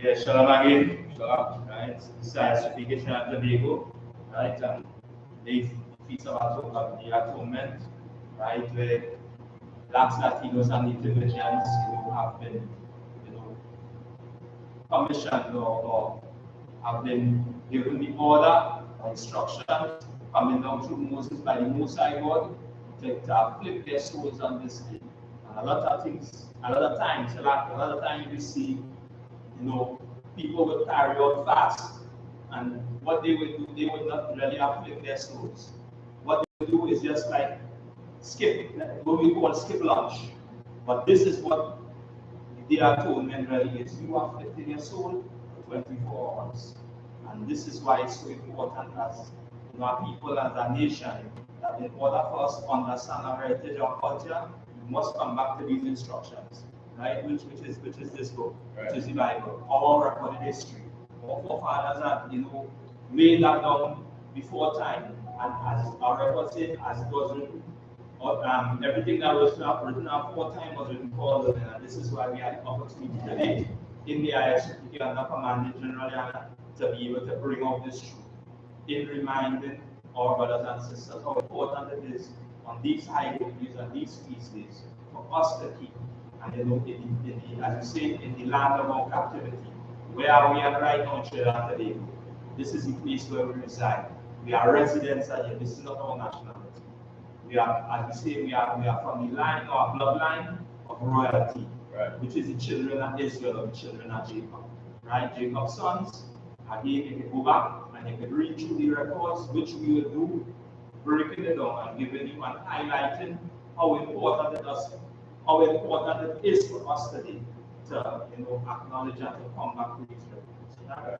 Yeah, shalom again. Shalom. Right. This is I.S.U.P.K. Trinidad, Tobago. Right. And they feast of the Atonement. Right. Where Blacks, Latinos, and Native Americans have been, commissioned or have been given the order or instructions coming down through Moses by the Most High God to afflict their souls on this day. And a lot of times we see, people will carry out fast, and what they would do, they would not really afflict their souls. What they would do is just like what we call skip lunch. But this is what the atonement really is. You are afflicting your soul for 24 hours. And this is why it's so important as our people, as a nation, that in order for us to understand our heritage or culture, we must come back to these instructions, right? Which is this book, right, which is the Bible, our recorded history. Our forefathers have, laid that down before time, and as our record says, as it was written, everything that was written before time was written for us, and this is why we had the opportunity today in the I.S.U.P.K. under Commanding General Yana to be able to bring out this truth in reminding our brothers and sisters how important it is on these high days and these feast days for us to keep. And as you say, in the land of our captivity, where are we at right now in Trinidad today? This is the place where we reside. We are residents here. This is not our nationality. We are, as we say, we are from the line or bloodline of royalty, right, which is the children of Israel or the children of Jacob. Right? Jacob's sons. Again, if you go back and you can read through the records, which we will do, breaking it down and giving you and highlighting how important it is for us today to acknowledge and to come back to these records. Right?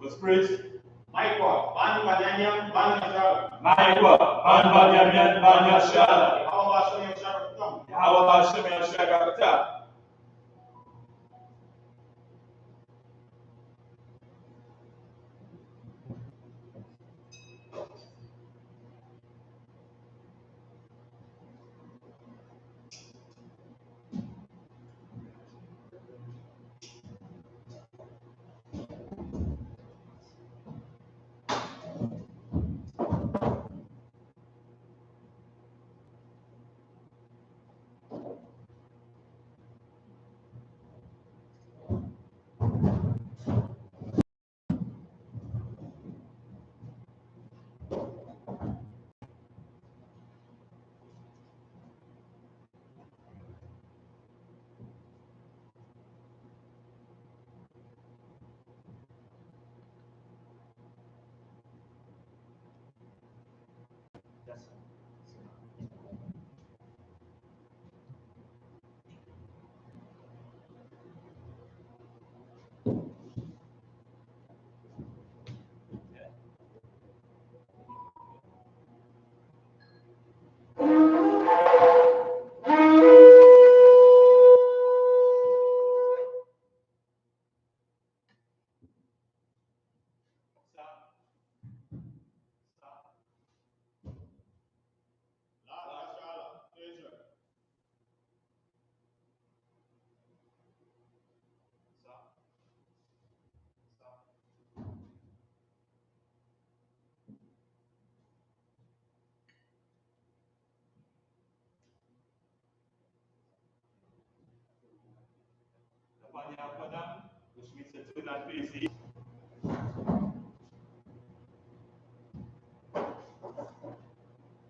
Let's praise. Maikwa, Bani Badanian, Bani Shara. Maikwa, Bani Badanian, Bani Shara. How about Shemya Shara? How about Shemya Shara? Which means to do not busy.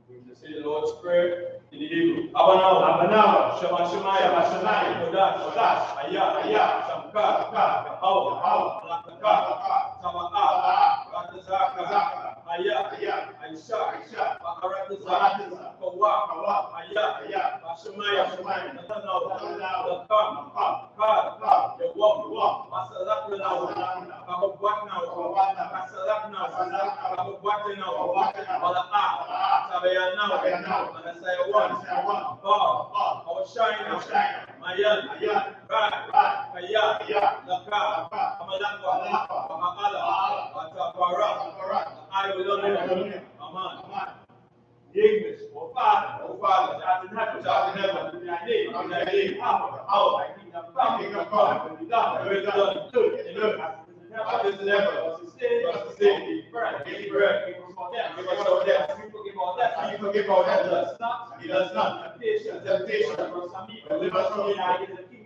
We can say the Lord's Prayer in the Hebrew. Abanawa, Shema Shemaya, Hashanai, Kodash, Ayah, Shamka, Hawa, Tama'a, Ratazaka, Ayah, Aisha, Baharatazaka, Kawa, Ayah, Shemaya, Natanaw, Kam, Yawam, Masalak now, Kawanak now, Masalak now, watching out. Sabayan now. And say one. Our shine. Mayan. Right. Kaya. Laka. Amalakwa. Makakala. Atapara. I will honor. Aman. English, Father, that in heaven, in thy name, how I think of God, when we done, when we done good, in earth, as in heaven, sustain, bread, give us all that, we forgive all that, he does not, temptation, deliver us from evil,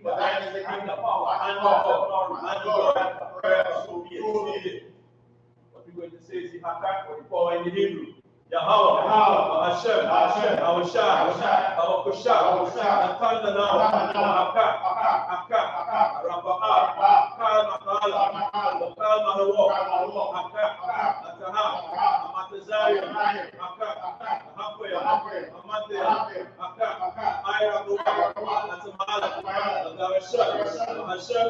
but thine is the kingdom, power, and glory, forever, so be it. What we're going to say is, I.S.U.P.K, what we call in the Hebrew. Yahweh, Hashem, I.S.U.P.K, Kusha, Natanda now, Aka, Raba'a, Kal Makala, Kal Malawo, Aka, Ataha, Amatazaya, Aka, Hapoya, Amatea, Aka, Ayrabu, Atamala, Hashem,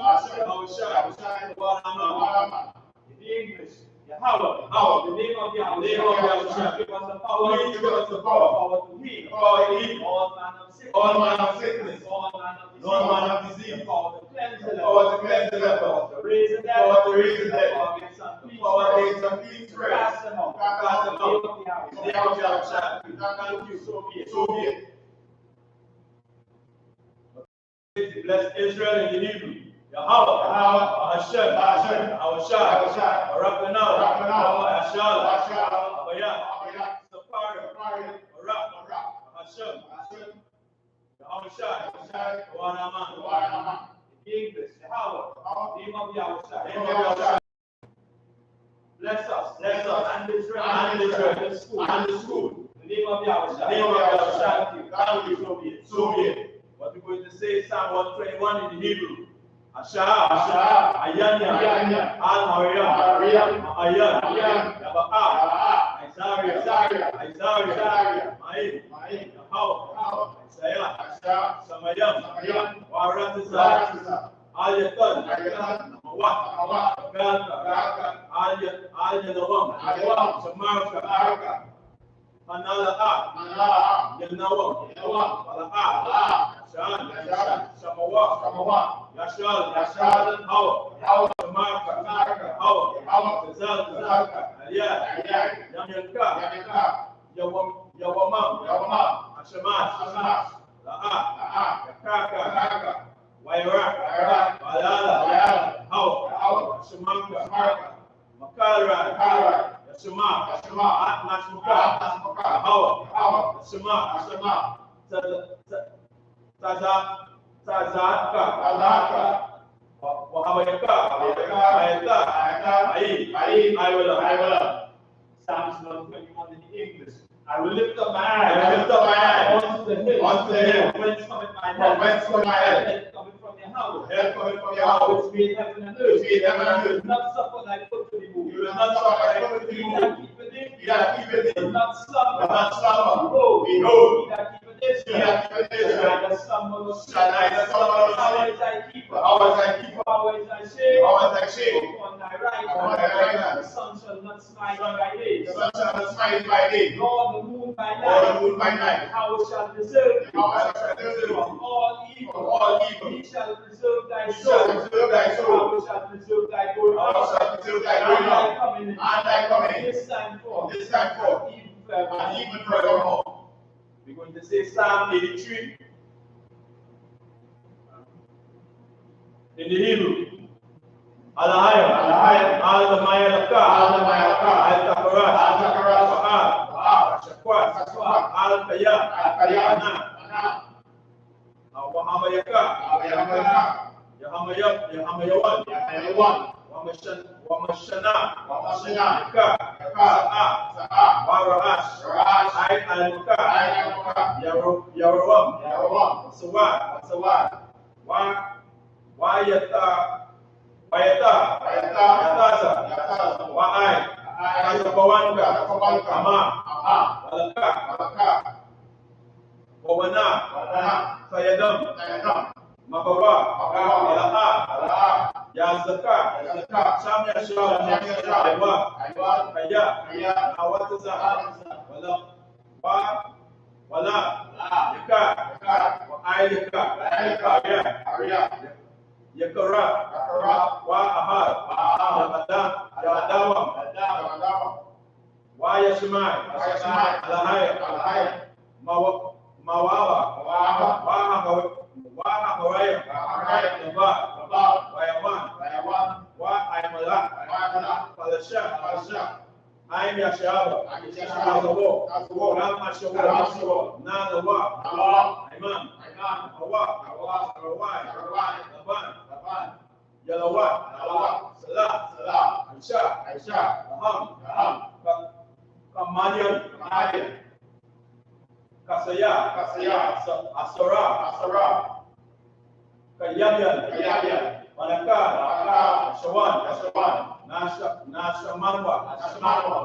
in English. Yahweh, the name of Yahweh, give us the power, to heal, all manner of sickness, all manner of disease, power to cleanse the leper, to raise the dead, power against unclean spirits, cast them out, name of Yahweh, thank you, so be it. Bless Israel in the Hebrew. Yahweh, Hashem, I.S.U.P.K, Rabbana, SHALAM, Sapara, Hashem, I.S.U.P.K, English, Yahweh, name of Yahweh, bless us, and Israel, the school, the name of Yahweh, thank you, so be it. What we're going to say, Psalm 121 in the Hebrew. Asha, Ayanya, Al-Hariya, Ayan, Yaba'a, Isaiah, Ma'in, Yahweh, Isaiah, Samayam, Waratiza, Al-Yatan, Mawat, Galka, Al-Yanawam, Samarka, Manala'a, Yanawam, Mala'a, Shan, Samawa, Yashal, Hawa, Samarka, Hawa, Zalka, Ayah, Yamyanka, Yawamam, Ashamash, La'a, Yakaka, Wairak, Walala, Hawa, Shamanka, Makara, Yashama, Nashmuka, Hawa, Shama, Tazaka, Wahabayaka, Psalms 121 in English. I will lift up my eyes unto the hill. Whence cometh my help? Help coming from Yahweh. Which made heaven and earth. You will not suffer thy foot to be moved. He that keepeth thee. Will not slumber. Behold, he that keepeth Israel. Shall neither slumber nor sleep. How is thy keeper? How is thy shade? Upon thy right hand. The sun shall not smite by day. Nor the moon by night. How shall preserve thee from all evil. He shall preserve thy soul. How shall preserve thy going out. And thy coming in. This time forth. And even forevermore. We're going to say Psalm 83 in the Hebrew. Al-Hayam, Al-Mayalaka, Al-Takarash, Al-Kaya, Wahamayaka, Yahamayawan, Wamashana, Warahash, Al-Muka, Yarawam, Sawad, Wayata, Wa'ai, Kasabawanka, Ama, Walaka, Wawana, Sayadam, Mabawa, Ala'a, Yazaka, Samya Shala, Aywa, Kaya, Nawataza, Wala, Yaka, Ayaka, Yakara, Wa Ahad, Yadawa, Wa Yashimai, Alahaya, Mawawa, Wa Hawaraya, Wayawan, Wa Aymala, Palasha, I'm Yashaba, Ram Ashawa, Nanawa, Imam, Hawa, Rawai, Laban, Yalawa, Salah, Aisha, Aham, Kamadian, Kasaya, Asara, Kayabian, Malaka, Shawan, Nashamanwa,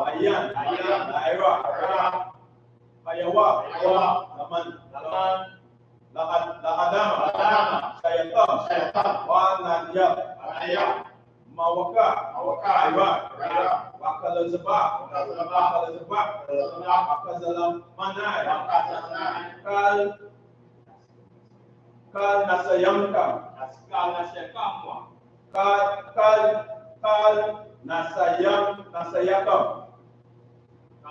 Ayan, Naira, Ayawa, Laman, Lahadama, Shayatam, Nadia, Mawaka, Iraq, Wakalazabak, Wakazalam Manai, Kal Nasayamka, Kal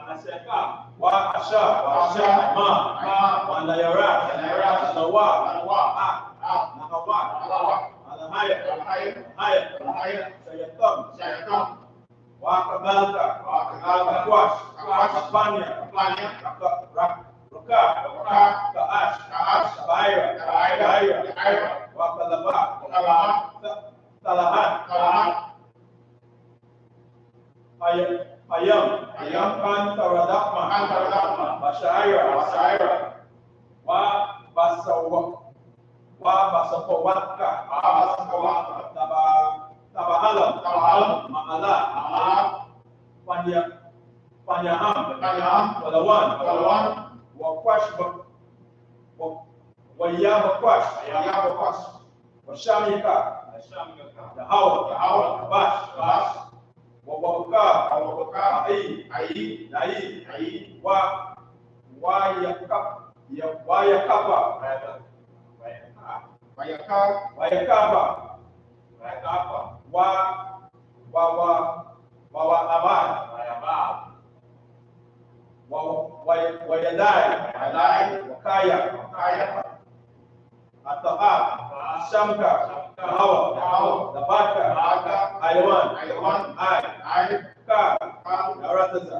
Nasayakam, Wa Asha, Ma, Wanayara, Nawa, Nahawa, Alahaya, Shayatam, Wakabalka, Wakwash, Wakapanya, Kaash, Baira, Wakalaba, Talahat, Ayam Kan Taradakma, Bashaira, Basapawatka, Tabahalam, Ma'ala, Panyaham, Walawan, Wakwash, Wayabakwash, Washamika, Yahawa, Bash, Wawaka, Nai, Wayakapa, Abad, Wayadai, Wakaya, Atahab, Shamka, Hawa, Labaka, Ayawan, I.S.U.P.K, Narataza.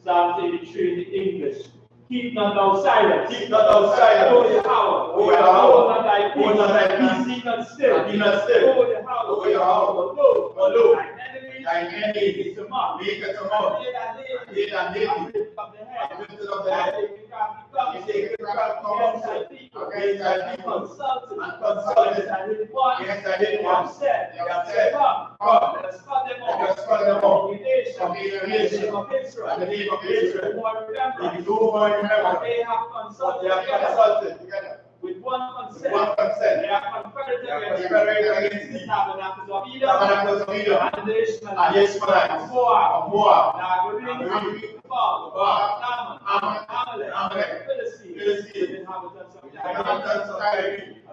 Psalm 83 in English. Keep not thou silent. Hold your power. Hold not thy peace. Be not still. Hold your power. For lo, thine enemies is to mock. They that live of the head. They become against thy people. Consulted and hidden one. Said, come, let us cut them off. The nation of Israel. Who are remembered. They have consulted together. With one consent. They are confederate against the tabernacles of Edom and the Ishmaelites of Moab, Nagarim, Amalek, Philistines, the inhabitants of Tyre. A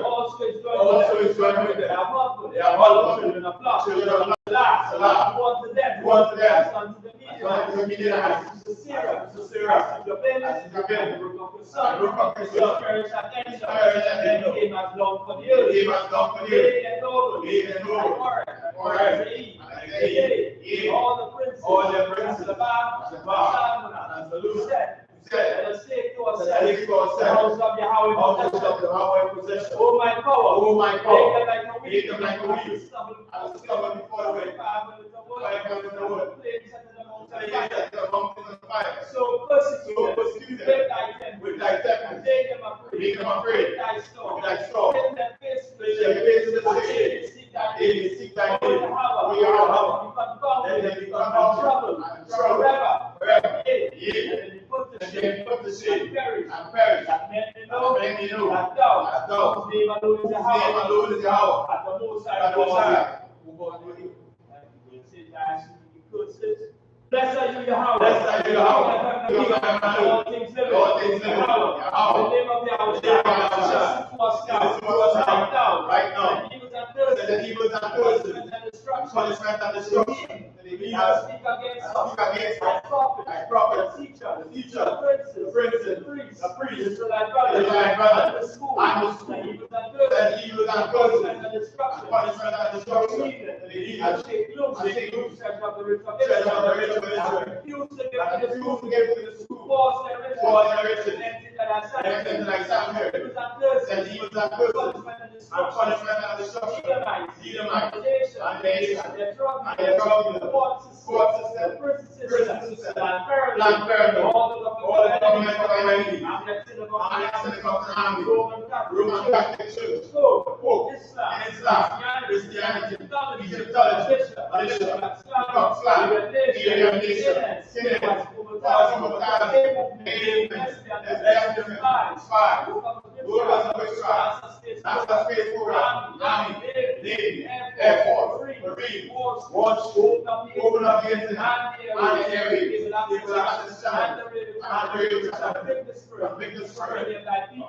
also is joined with them. They are multiple children of Lot. Last, who unto them, unto the Midianites, to Sisera, to Jabin, the brook of the sun, perish at any time, came as long for the earth, day and over, all the princes, the Salmon, said, let us take to ourselves the house of Yahweh possession. Oh my power, make them like a wheel, stubble before the way, so persecute them with thy temple, take them afraid, with thy storm, take them face to face, seek thy name, we are Power, let them become trouble forever. And then you put them to shame, put to shame, and perish. that men may know That thou, whose name alone is Yahweh, at the Most High at the Most High. who God will you. And say that curses. Blessed are you, Yahweh. Blessed are you, Yahweh. King of heaven and all things living. Yahweh. The name of Yahweh. This was now. Right now. The evils and curses. The evils and curses. Punishment and destruction. I speak against thy prophets, the teacher, the princes, the priests, the Israelite brothers, and the school, the evils and curses, and the destruction, the heathen, and shake loose, set up the rich of Israel, and refuse to give to the school, force their riches, and empty that I sat here, the evils and curses, punishment and destruction, Edomites, and their trouble, court system, prison system, land pyramid, all the government of our enemy, and synagogue and army, Roman Catholic Church, Pope, Islam, Christianity, Egyptology, Islam, Indian nation, Syrians, spies, rulers of Israel, national space program, army, navy, air force, marine, watch, open up the internet, and the area, people access channel, and the radio channel, convict the spirit,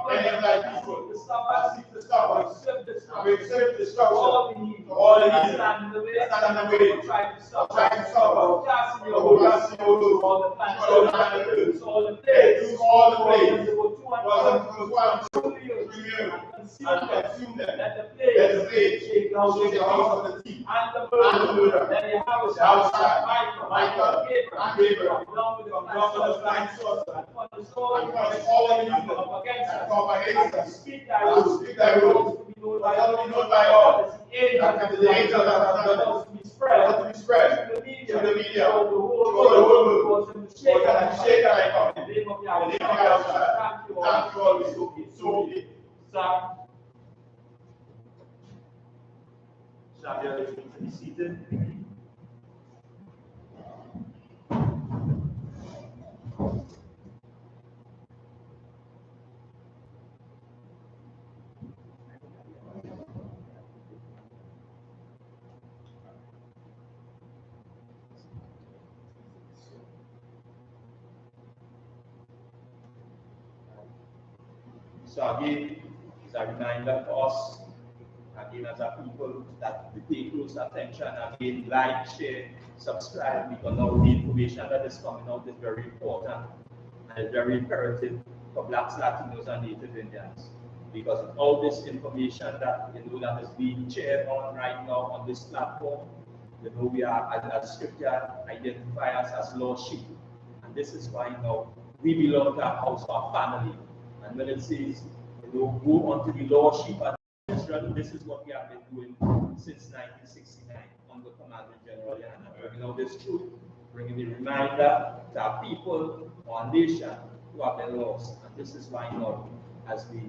many of thy people, seek to stop us, and we serve the structure, all the need, stand in the way, try to stop us, casting your load, all the plans, all the plagues, and consume them, let the plague shake down the house of the thief, and the murder, let the house Michael, Gabriel, along with the flying sorcerer, and punish all evil against us, speak thy words, to be known by all, that the angel that has to be spread, to the media, to the whole world, to shake and in the name of Yahweh, thank you all, so be. Shall we be seated? So again, it's a reminder for us, again as a people, that we pay close attention, again, like, share, subscribe, because now the information that is coming out is very important and it's very imperative for Blacks, Latinos, and Native Indians. Because all this information that that is being shared on right now on this platform, we are, as Scripture identify us as lost sheep. And this is why we belong to a house of family. And when it says, go unto the lost sheep of Israel, this is what we have been doing since 1969 under Commander GEN.YAHANNA, bringing out this truth, bringing the reminder to our people, our nation, who have been lost. And this is why as we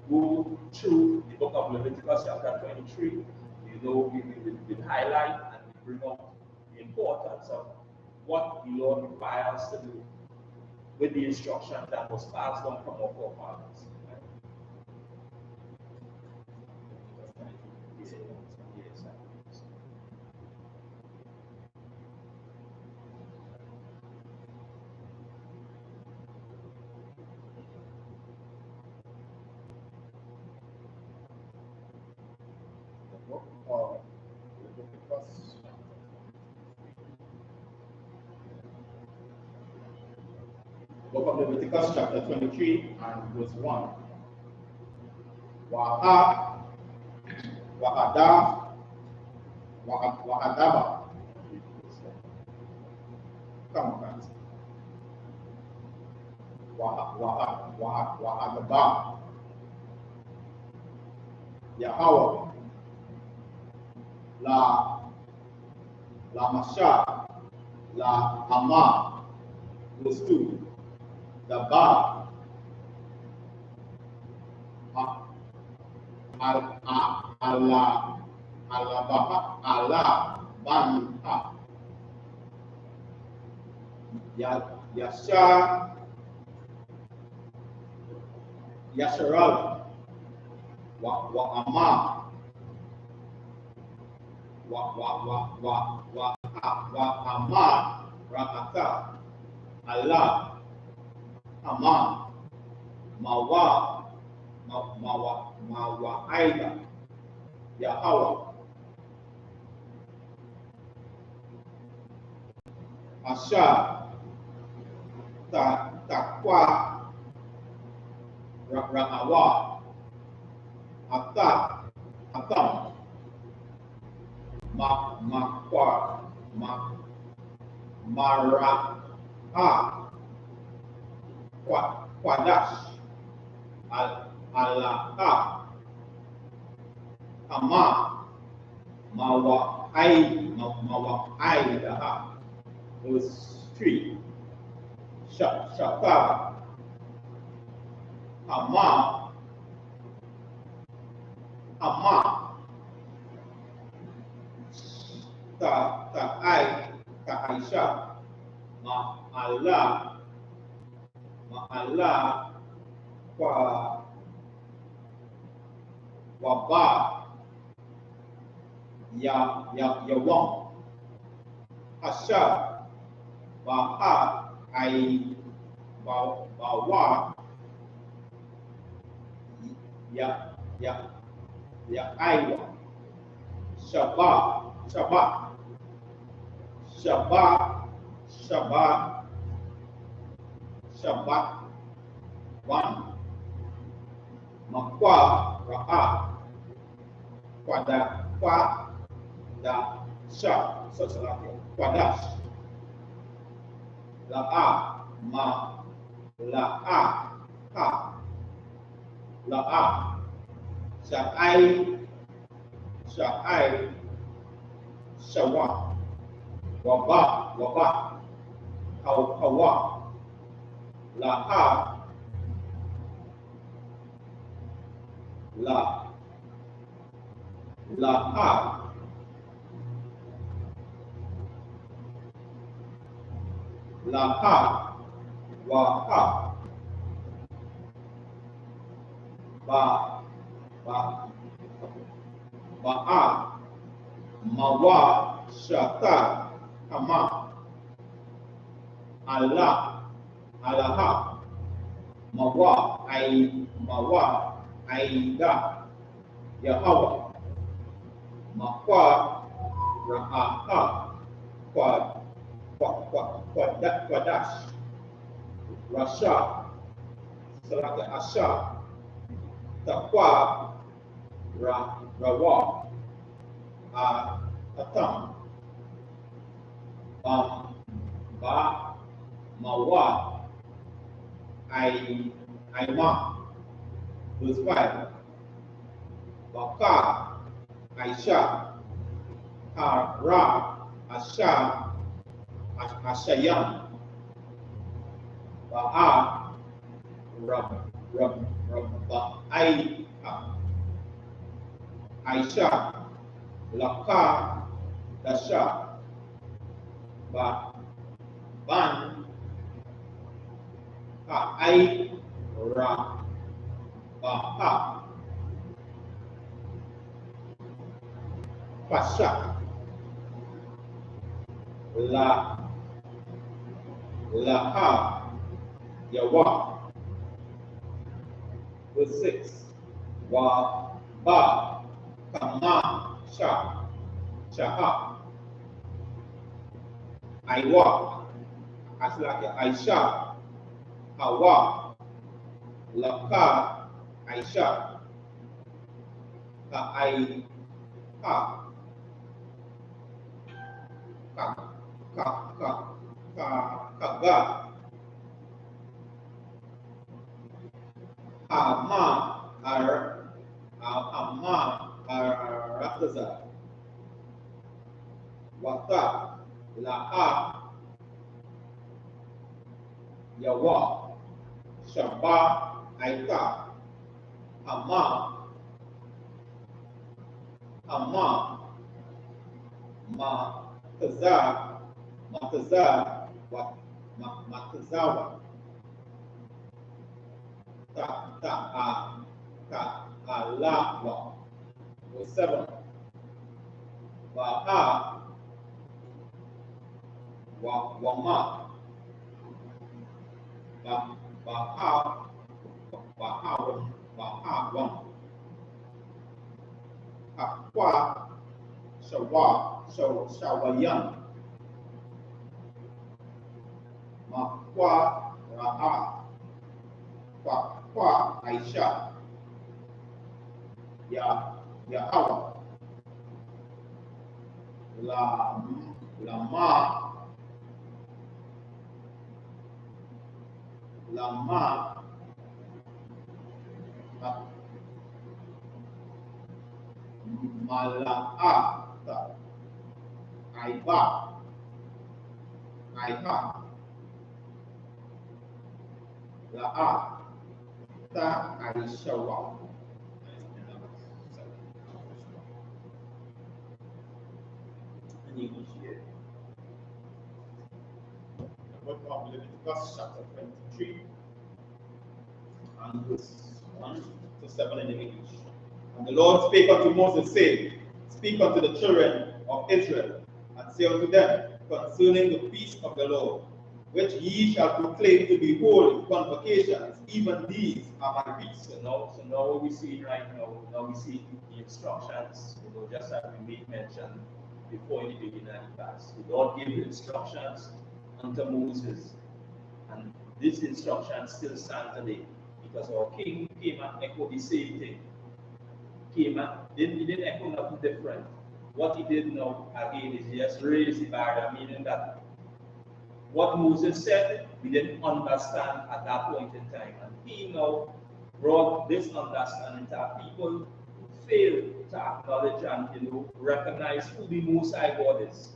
go through the book of Leviticus chapter 23, we highlight and we bring up the importance of what the Lord requires us to do with the instruction that was passed on from our forefathers. Book of Leviticus chapter 23 and verse 1. Wa'adaba. Come on, guys. Wa'adaba. Yahweh. La Masha. La Hama. Verse 2. The Ba, Allah, Bani, Yasha, Yasharal, wa Ama, wa Ama, Rakata, Allah, Ama, Mawa, Mawa Aida, Yahweh, Asha, Takwa, Ra'awa, Atam, Makwa, Mara'a, Kwadash, Allah, Ama, Mawa Aida, verse 3, Shata, Ama, Aisha, Allah, Waba, Yawam, Asha, Ba'a, Bawa, Aiwa, Shabbat, one, Makwa, Ra'a, Kwadash, La'a, La'a, Sha'ai, Shawa, Waba, Hawa, La'a, Waha, Ba'a, Mawa, Shata, Hama, Allah, Mawa, Aida, Yahweh, Makwa, Ra'aha, Kwadash, Rasha, Salaka Asha, Takwa, Rawa, Atam, Mawa, Aima, verse 5, Baka, Aisha, Ra, Asha, Ashayam, Ba'a, Aisha, Laka, Dasha, Ban, Ra, Ba'a, Pasha, Laha, Yawa, verse 6, Ba, Kama, Shaha, Aiwa, Aisha, Hawa, Laka, Aisha, Kaga, Rataza, Wata, La'a, Yawa, Shabba, Aita, Hama, Matazawa, Ta'alawa. Verse 7. Baha Wama. Bahawam. Akwa Shawayan. Makwa Ra'a. Kwa Aisha. Yahawa. Lama Malaata Aiba Aiha La'a Ta Aishawa. In English here. What about Leviticus chapter 23 and verse 1 to 7 in English. And the Lord spake unto Moses, saying, Speak unto the children of Israel, and say unto them concerning the feast of the Lord, which ye shall proclaim to be holy convocations, even these are my feasts. So now what we see right now we see the instructions, just as we made mention before in the beginning of the class. The Lord gave the instructions unto Moses, and this instruction still stands today, because our king came and echoed the same thing. He didn't echo nothing different. What he did now again is he just raised the barrier, meaning that what Moses said we didn't understand at that point in time, and he now brought this understanding to our people who failed to acknowledge and recognize who the Most High God is.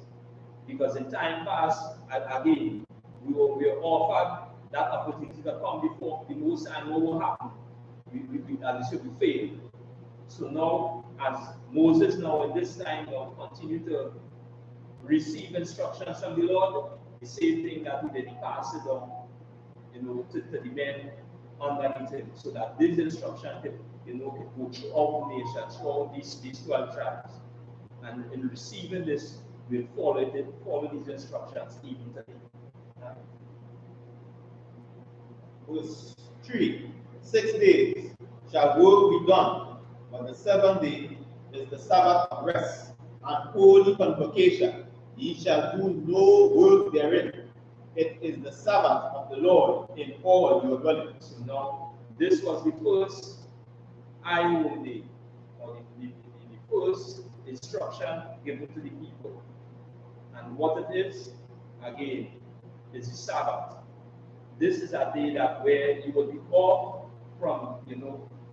Because in time past, again, we were offered that opportunity to come before the Most High, and what will happen? We failed. So now, as Moses now at this time continue to receive instructions from the Lord, the same thing that he did, he passed it on, to the men underneath him, so that this instruction could, could go through all nations, all these 12 tribes. And in receiving this, we follow these instructions even today. Verse 3. 6 days shall work be done, but the 7th day is the Sabbath of rest and holy convocation. Ye shall do no work therein. It is the Sabbath of the Lord in all your dwellings. So now, this was the first I.O. day, or the first instruction given to the people. And what it is, again, is the Sabbath. This is a day that where you will be off from,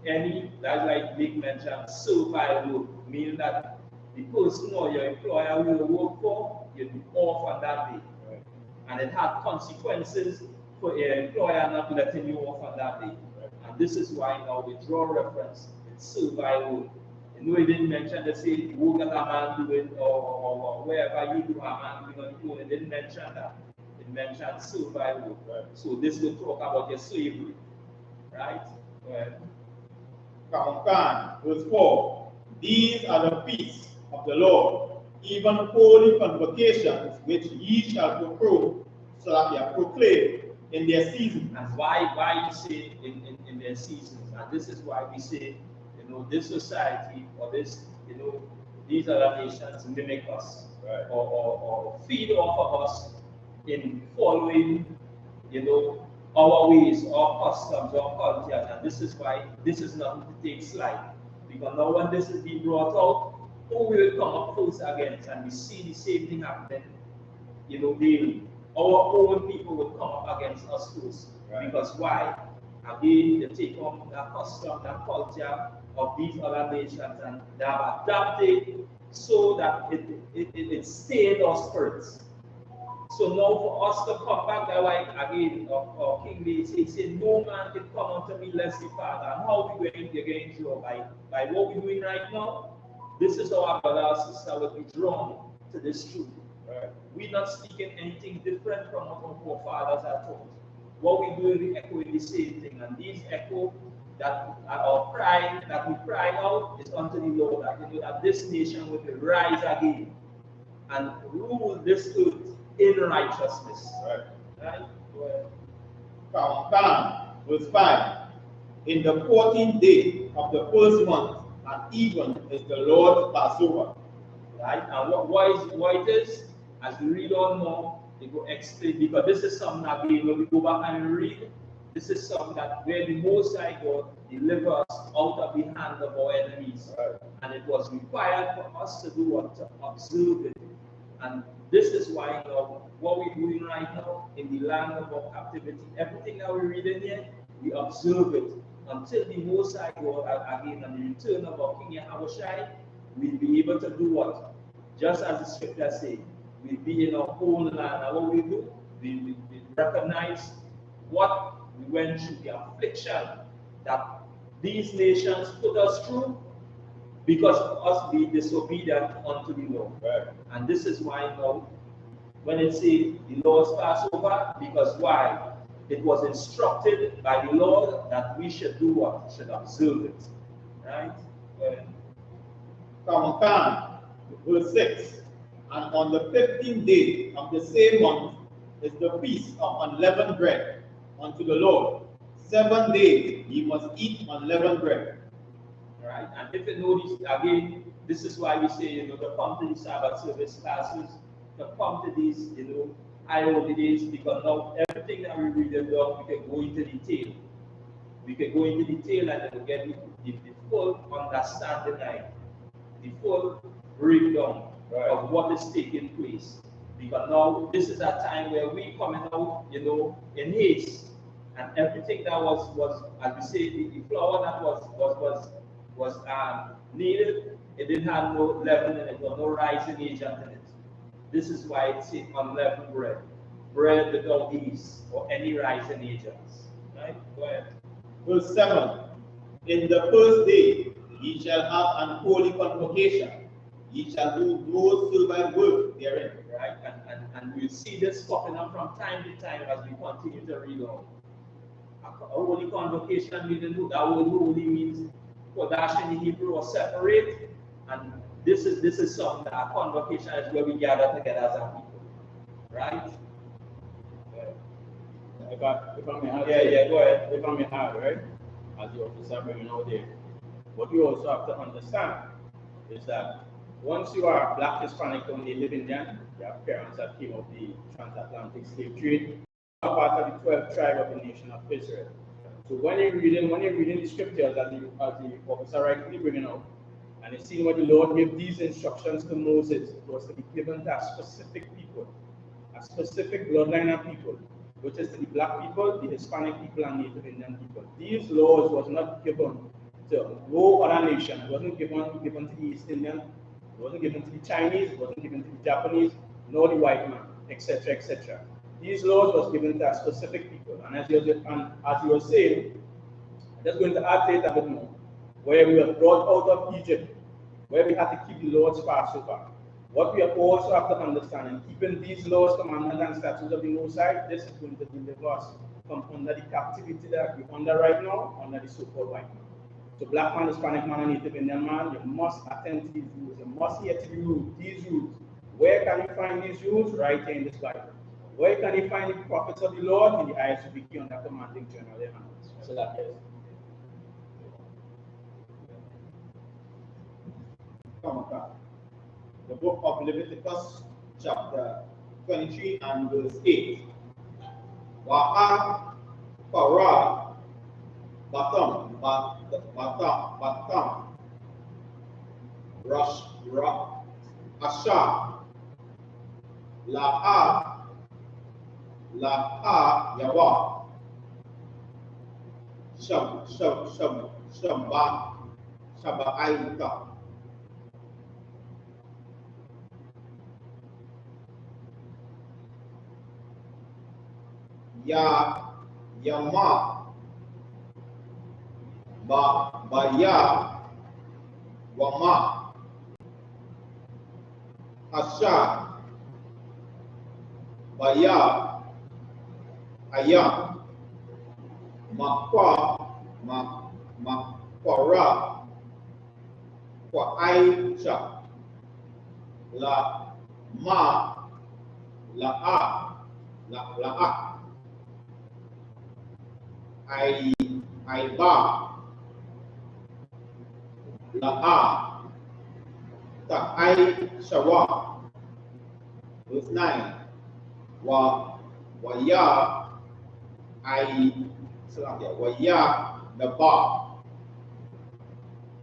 any, that's like Nick mentioned, servile work, meaning that the person or your employer will work for, you'll be off on that day. Right. And it had consequences for your employer not letting you off on that day. Right. And this is why now we draw reference, it's servile work. He didn't mention the say the work that a man doing or wherever you do a man doing on the phone, it didn't mention that. It mentioned servile work. Right. So this will talk about your slavery. Right? Right. Verse 4. These are the feasts of the Lord, even holy convocations, which ye shall proclaim in their season. And why you say in their seasons? And this is why we say, this society or this, these other nations mimic us, right, or feed off of us in following, our ways, our customs, our cultures. And this is why this is nothing to take slight. Because now when this is being brought out, who will come up close against? And we see the same thing happening, daily. Our own people will come up against us first. Right. Because why? Again, they take on that custom, that culture of these other nations, and they have adapted so that it stained our spirits. So now for us to come back, that way again, our King David he said, no man can come unto me lest the Father. And how we going to get through? By what we're doing right now, this is how our brother and sister will be drawn to this truth. right. We're not speaking anything different from what our forefathers are taught. what we do, we echo the same thing. And these echo that our cry, that we cry out, is unto the Lord, that you know that this nation will rise again and rule this earth in righteousness. Right? Well, verse 5. In the 14th day of the first month, at even is the Lord's Passover. Right? And what it is, as we read on more, they go explain, because this is something that when we go back and read, this is something that where the Most High God deliver us out of the hand of our enemies. Right. And it was required for us to do what? To observe it. And this is why now, what we're doing right now in the land of our captivity, everything that we read in here, we observe it until the Most High God again and the return of our King Yahawashi, we'll be able to do what? Just as the scripture says, we'll be in our own land. And what we do, we recognize what we went through, the affliction that these nations put us through because of us being disobedient unto the Lord. Right. And this is why now, when it says the Lord's Passover, because why? It was instructed by the Lord that we should do what? Should observe it. Right? Verse 6. And on the 15th day of the same month is the feast of unleavened bread unto the Lord. 7 days ye must eat unleavened bread. Right? And if you notice, again, this is why we say, you know, to come to the Sabbath service classes, to come to these, you know, high holidays, because now everything that we read about, we can go into detail. We can go into detail and then get the full understanding, the full breakdown of what is taking place. Because now this is a time where we coming out, you know, in haste, and everything that was as we say, the flour that was needed, it didn't have no leaven in it, or no rising agent in it. This is why it's unleavened bread, bread without yeast or any rising agents. Right? Go ahead. Verse 7. In the first day ye shall have an holy convocation. Ye shall do no servile work therein. Right? And we'll see this popping up from time to time as we continue to read on. A holy convocation, we didn't do that. Word holy means Kodash in the Hebrew, or separate. And this is something that a convocation is where we gather together as a people. Right? If I may add, go ahead. If I may add, right, as the officer bringing out there, what you also have to understand is that once you are Black, Hispanic, or Native Indian, you have parents that came of the transatlantic slave trade, you are part of the 12th tribe of the nation of Israel. So when you're reading the scriptures, as the officer rightly bringing out, and you see when the Lord gave these instructions to Moses, it was to be given to a specific people, a specific bloodline of people, which is to the Black people, the Hispanic people, and Native Indian people. These laws was not given to no other nation. It wasn't given to the East Indian, it wasn't given to the Chinese, it wasn't given to the Japanese, nor the white man, etc., etc. These laws was given to a specific people. And as you were saying, I'm just going to add to it a bit more, where we were brought out of Egypt, where we had to keep the Lord's Passover. What we also have to understand, in keeping these laws, commandments, and statutes of the Most High, this is going to deliver us from under the captivity that we're under right now, under the so-called white man. So Black man, Hispanic man, and Native Indian man, you must attend to these rules. You must hear to the rules, these rules. Where can you find these rules? Right here in this Bible. Where can you find the prophets of the Lord? In the I.S.U.P.K under commanding General Yohanan. So that is. The book of Leviticus, chapter 23 and verse 8. Waha para batam asha laha yawa shaba aita. Yama Baya Wama Hasha Baya Ayam Makwa, Makwara, Kwa Aicha, La Ma, La A, La A, I Ba, La A, Ta I Shawa, verse 9, Wa Ya, Wa Ya, the Ba,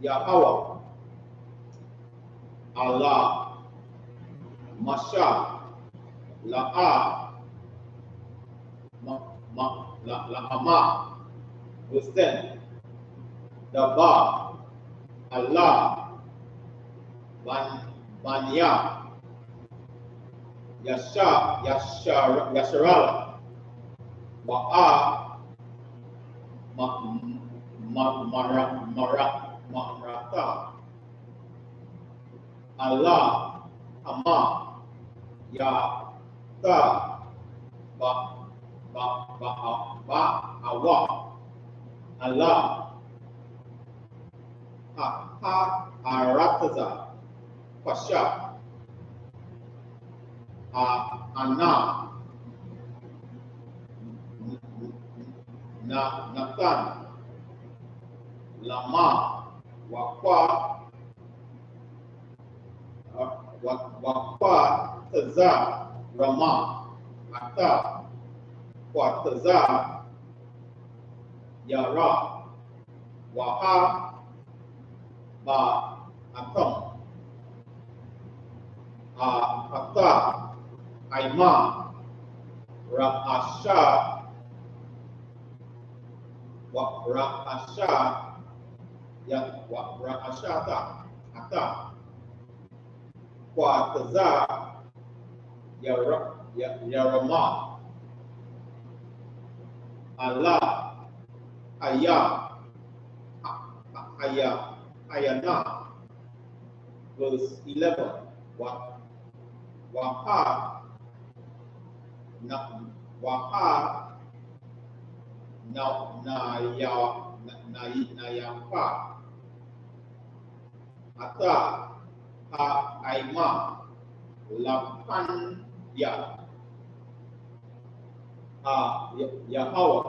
Yahweh, Allah, Masha, La Hama, verse 10, the Ba, Allah, Banya, Yasharala, Wa'a, Marata, Allah, Hama, Ya, Ta, Awa, Allah, Arataza, Pasha, Anna, Nathan, Lama, Wakwa, Taza, Rama, Ata, Taza, Yara, Waha, Ba, Atom, Ata, Aima, Ra'asha, Ra'asha, Ra'ashata, Ata, Taza, Yarama, Allah, Ayana, verse 11, Waha, Nayapa, Ata, Aima, Lapanya, Yahweh,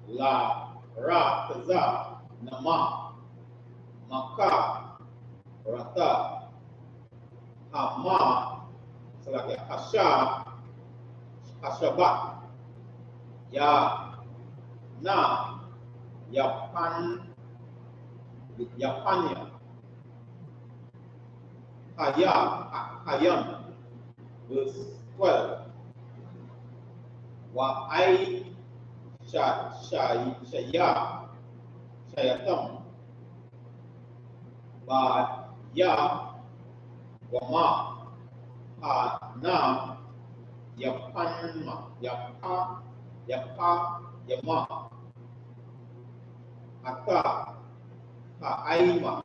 La Ra Taza, Nama, Maka, Rata, Hama, Hashabat, Na, Yapanya, Hayam, verse 12, Shayatam, Wama, Na, Yama, Ata, Aima,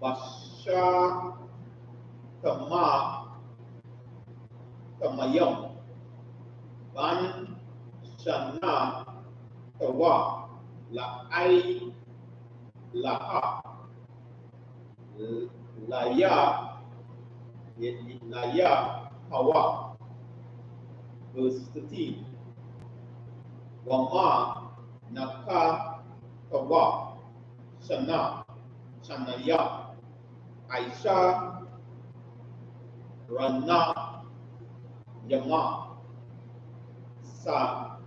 Basha, Tamayam, Ban, Shana, Tawa, Laha, Laya, Hawa, verse 13, Wama, Naka, Tawa, Shanaya, Aisha, Rana, Yama, Sala,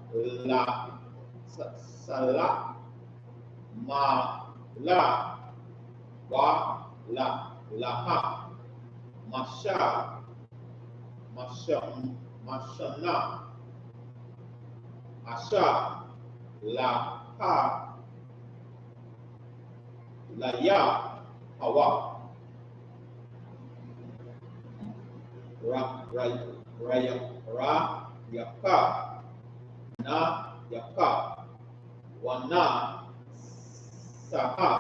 La, Laha, Mashana, Asha, Laha, Laya, Hawa, Yaka, Na, Yaka, Wana, Saha,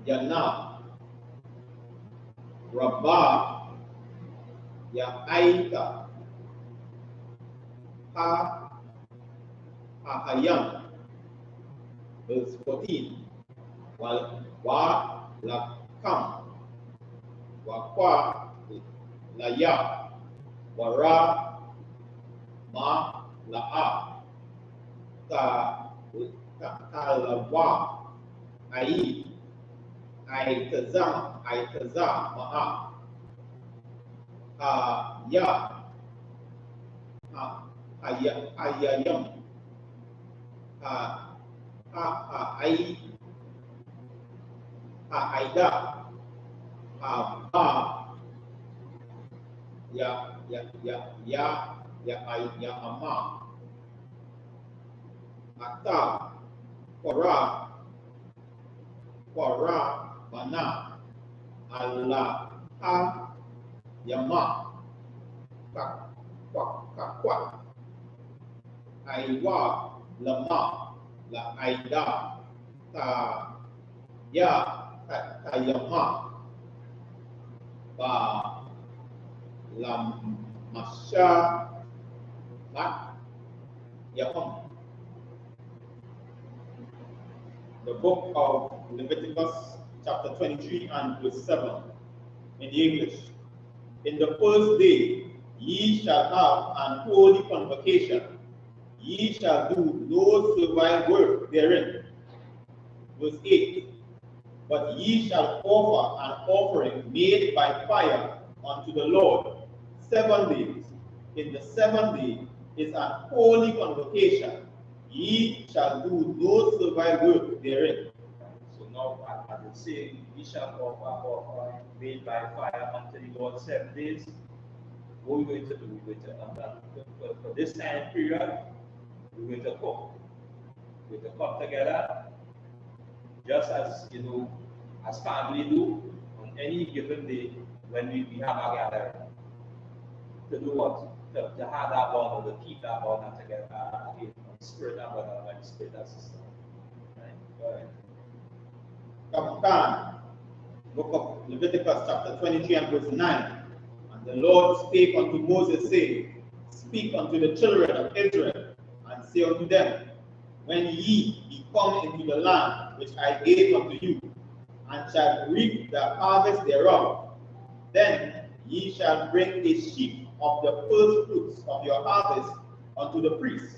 Yana, Rabba, Aita, Ahayam, verse 14. Wa Lakam, Wakwa Laya, Wara Ma La'a, Kalawa, Aitaza Ma'a, Ayayam, Aida, Ba, Ya Ama, Ata, Kwara, Mana, Allah, Yama, Kakwa, Aiwa, Lama, La Aida, Tayama, Ba, Lamasha, Yaham. The book of Leviticus, chapter 23 and verse 7 in the English. In the first day ye shall have an holy convocation. Ye shall do no servile work therein. Verse 8. But ye shall offer an offering made by fire unto the Lord 7 days. In the 7th day is an holy convocation. Ye shall do no servile work therein. So now, as it says, ye shall offer offering made by fire unto the Lord 7 days. What we're going to do, we're going to, for this time period, we're going to cook. We're going to come together, just as, as family do on any given day when we have a gathering. To do what? To have that bond, or to keep that bond together again, on the spirit and bond, and the spirit and system. Right? Go ahead. Book of Leviticus, chapter 23 and verse 9. And the Lord spake unto Moses, saying, Speak unto the children of Israel, and say unto them, When ye be come into the land which I gave unto you, and shall reap the harvest thereof, then ye shall bring a sheaf of the first fruits of your harvest unto the priest.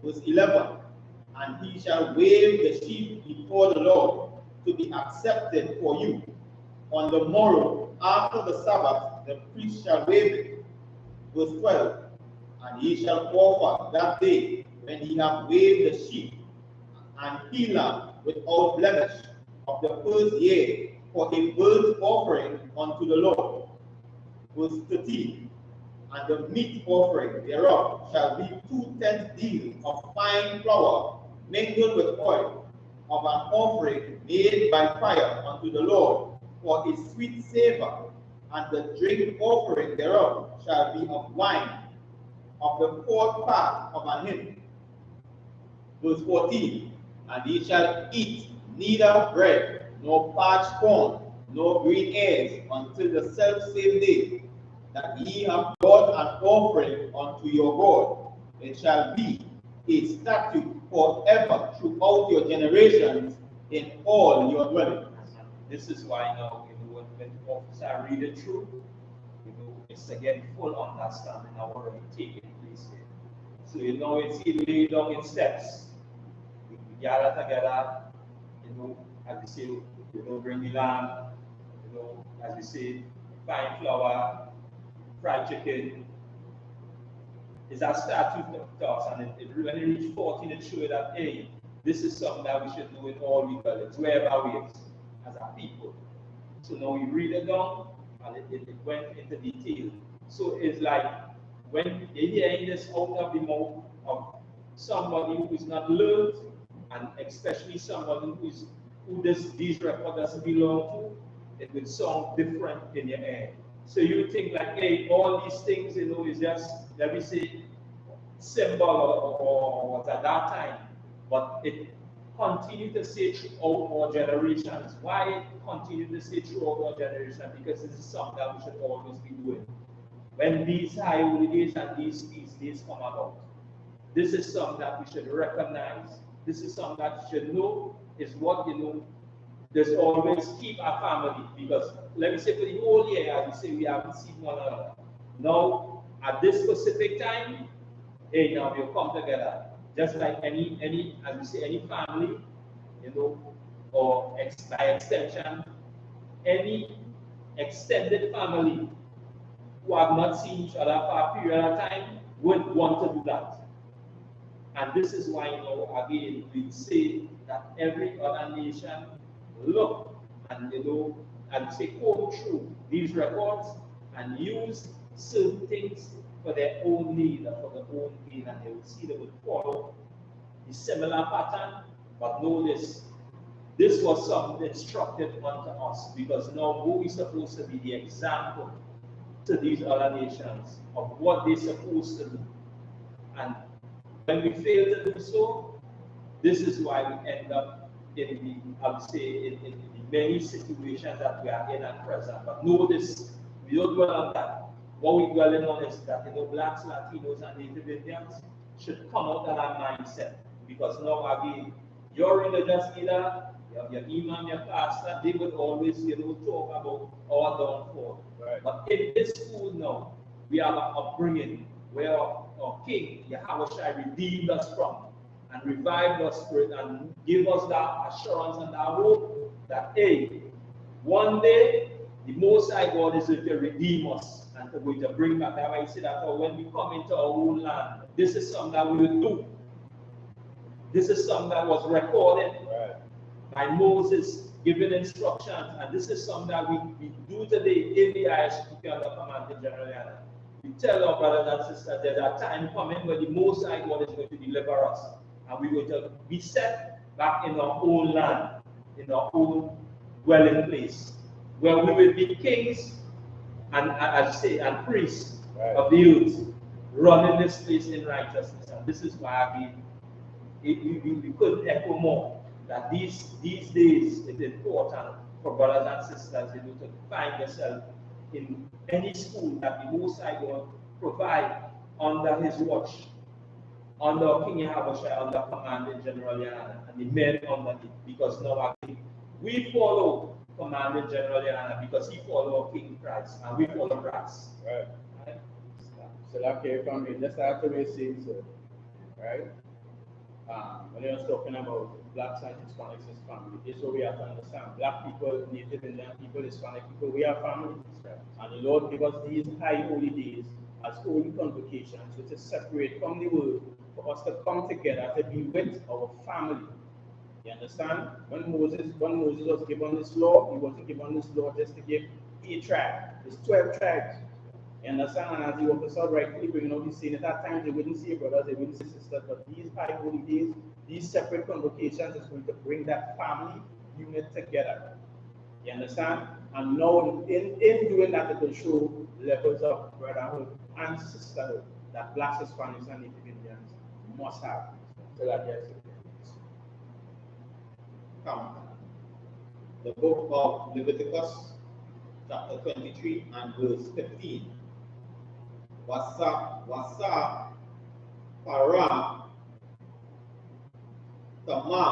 Verse 11. And he shall wave the sheaf before the Lord to be accepted for you. On the morrow after the Sabbath, the priest shall wave it. Verse 12. And he shall offer that day, when he hath waved the sheep, an elah without blemish of the first year, for a burnt offering unto the Lord. Verse 13. And the meat offering thereof shall be 2/10 deals of fine flour mingled with oil, of an offering made by fire unto the Lord, for a sweet savor. And the drink offering thereof shall be of wine, of the 4th part of an hin. Verse 14. And ye shall eat neither bread, nor parched corn, nor green herbs, until the selfsame day that ye have brought an offering unto your God. It shall be a statute forever throughout your generations in all your dwellings. This is why now, when officers read it through, it's to get full understanding of what is taking place here. So it's laid down in steps. We gather together, as we say, bring the lamb, as we say, fine flour, fried chicken. It's a statute to us, and when it reaches 14, it shows that, hey, this is something that we should do in all we dwellings, wherever we are as a people. So now we read it down, and it went into detail. So it's like when you're hearing this out of the mouth of somebody who is not learned, and especially somebody who these records doesn't belong to, it will sound different in your head. So you think like, hey, all these things, is just, let me say, symbol or what at that time, but it continued to say throughout our generations. Why it continued to say throughout our generations? Because this is something that we should always be doing. when these high holidays and these feast days come about. This is something that we should recognize. This is something that you should know is what there's always keep our family, because let me say for the whole year, as we say, we haven't seen one another. Now, at this specific time, hey, now we'll come together. Just like any, as we say, any family, or by extension, any extended family who have not seen each other for a period of time would want to do that. And this is why, again, we say that every other nation look and, and say, go through these records and use certain things for their own need and for their own gain, and they will see they would follow the similar pattern. But know this was something instructed unto us, because now who is supposed to be the example to these other nations of what they're supposed to do. And when we fail to do so, this is why we end up in the, I would say, in the many situations that we are in at present. But notice, we don't dwell on that. What we dwell on is that blacks, Latinos, and Native Indians should come out of that mindset. Because now again, your religious leader, your imam, your pastor, they would always talk about our downfall. Right. But in this school now, we have an upbringing where our King, Yahweh, redeemed us from and revived our spirit and gave us that assurance and that hope that, hey, one day the Most High God is going to redeem us and going to bring back. That's why I say that when we come into our own land, this is something that we will do. This is something that was recorded by Moses, giving instructions, and this is something that we do today in the I.S.U.P.K under command of GEN.YAHANNA. We tell our brothers and sisters there's a time coming when the Most High God is going to deliver us, and we're going to be set back in our own land, in our own dwelling place, where we will be kings and, as I say, and priests of the earth, running this place in righteousness. And this is why we couldn't echo more that these days it's important for brothers and sisters to find yourself in any school that the Most High God provide under his watch, under King Yahweh, under commanding General Yahanna, and the men underneath. Because now again, we follow commanding General Yahanna because he follow King Christ and we follow Christ. Right. So like here from me, just after we see so, right? When you're talking about blacks and Hispanics as family, this is what we have to understand. Black people, Native Indian people, Hispanic people, we are families. Right? And the Lord gave us these high holy days as holy convocations, which is separate from the world, for us to come together to be with our family. You understand? When Moses was given this law, he wasn't given this law just to give a tribe. There's 12 tribes. You understand? And as the officer rightly bringing out, he's saying at that time they wouldn't see brothers, they wouldn't see sisters, but these high holy days, these separate convocations is going to bring that family unit together. You understand? And now in doing that, it will show levels of brotherhood and sisterhood that blacks, Hispanics, and Native Indians must have. So that yes. Come. The book of Leviticus, chapter 23 and verse 15. Wasa, para, tama,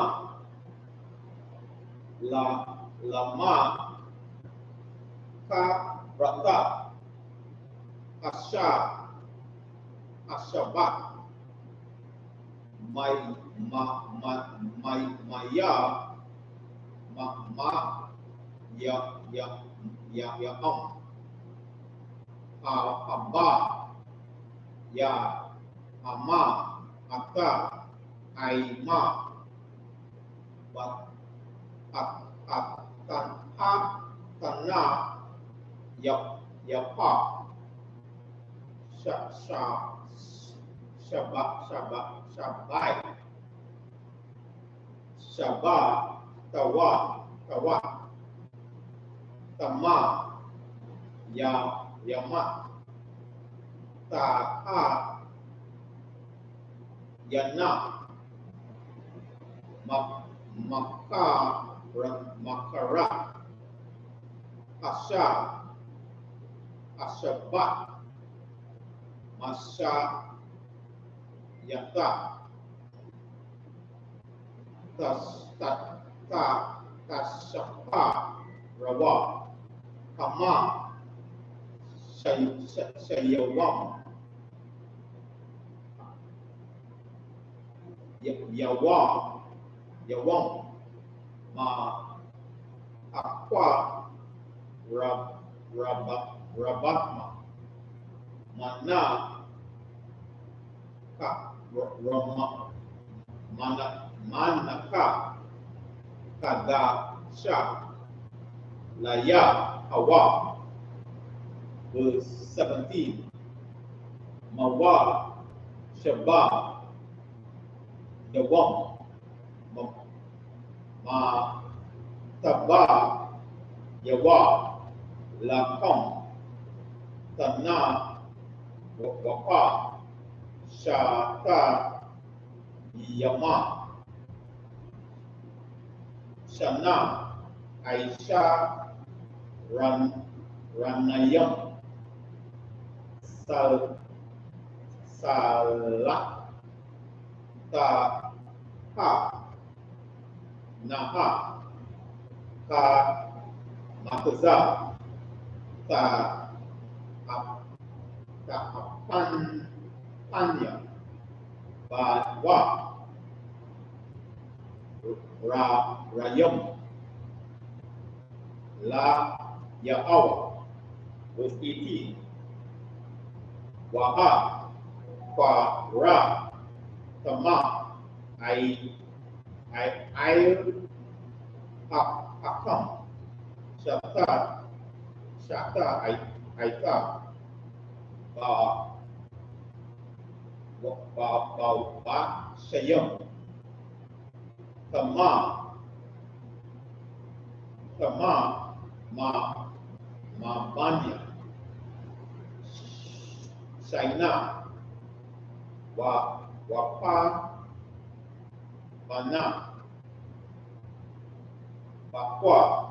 lama, ka, rata, ashabat, maya, Abba, Ya, Ama, Aka, Aima, Tana, Yapa, Shabai, Tawa, Tama, Yama, Taha, Yana, Makara, Ashabat, Masha Yata Tashapa Rawa Kama Shayawam Yawam Ma Aqua Rabatma Mana Ka Rama Manaka Kadasha Laya Hawa. Verse 17. Mawa Shaba Yawam Ma Taba Yawa Lakam Tana Wapa Shata Yama Shana Aisha Ranayam Salah Ta Ha Naha Ka Makaza Ta Panya Wa Rayam La Ya'awa. Verse 18. Waha Kwa Ra Tama Akam Shata Aita Ba Shayam Tama Ma Banya Shaina Wapa Bana Bakwa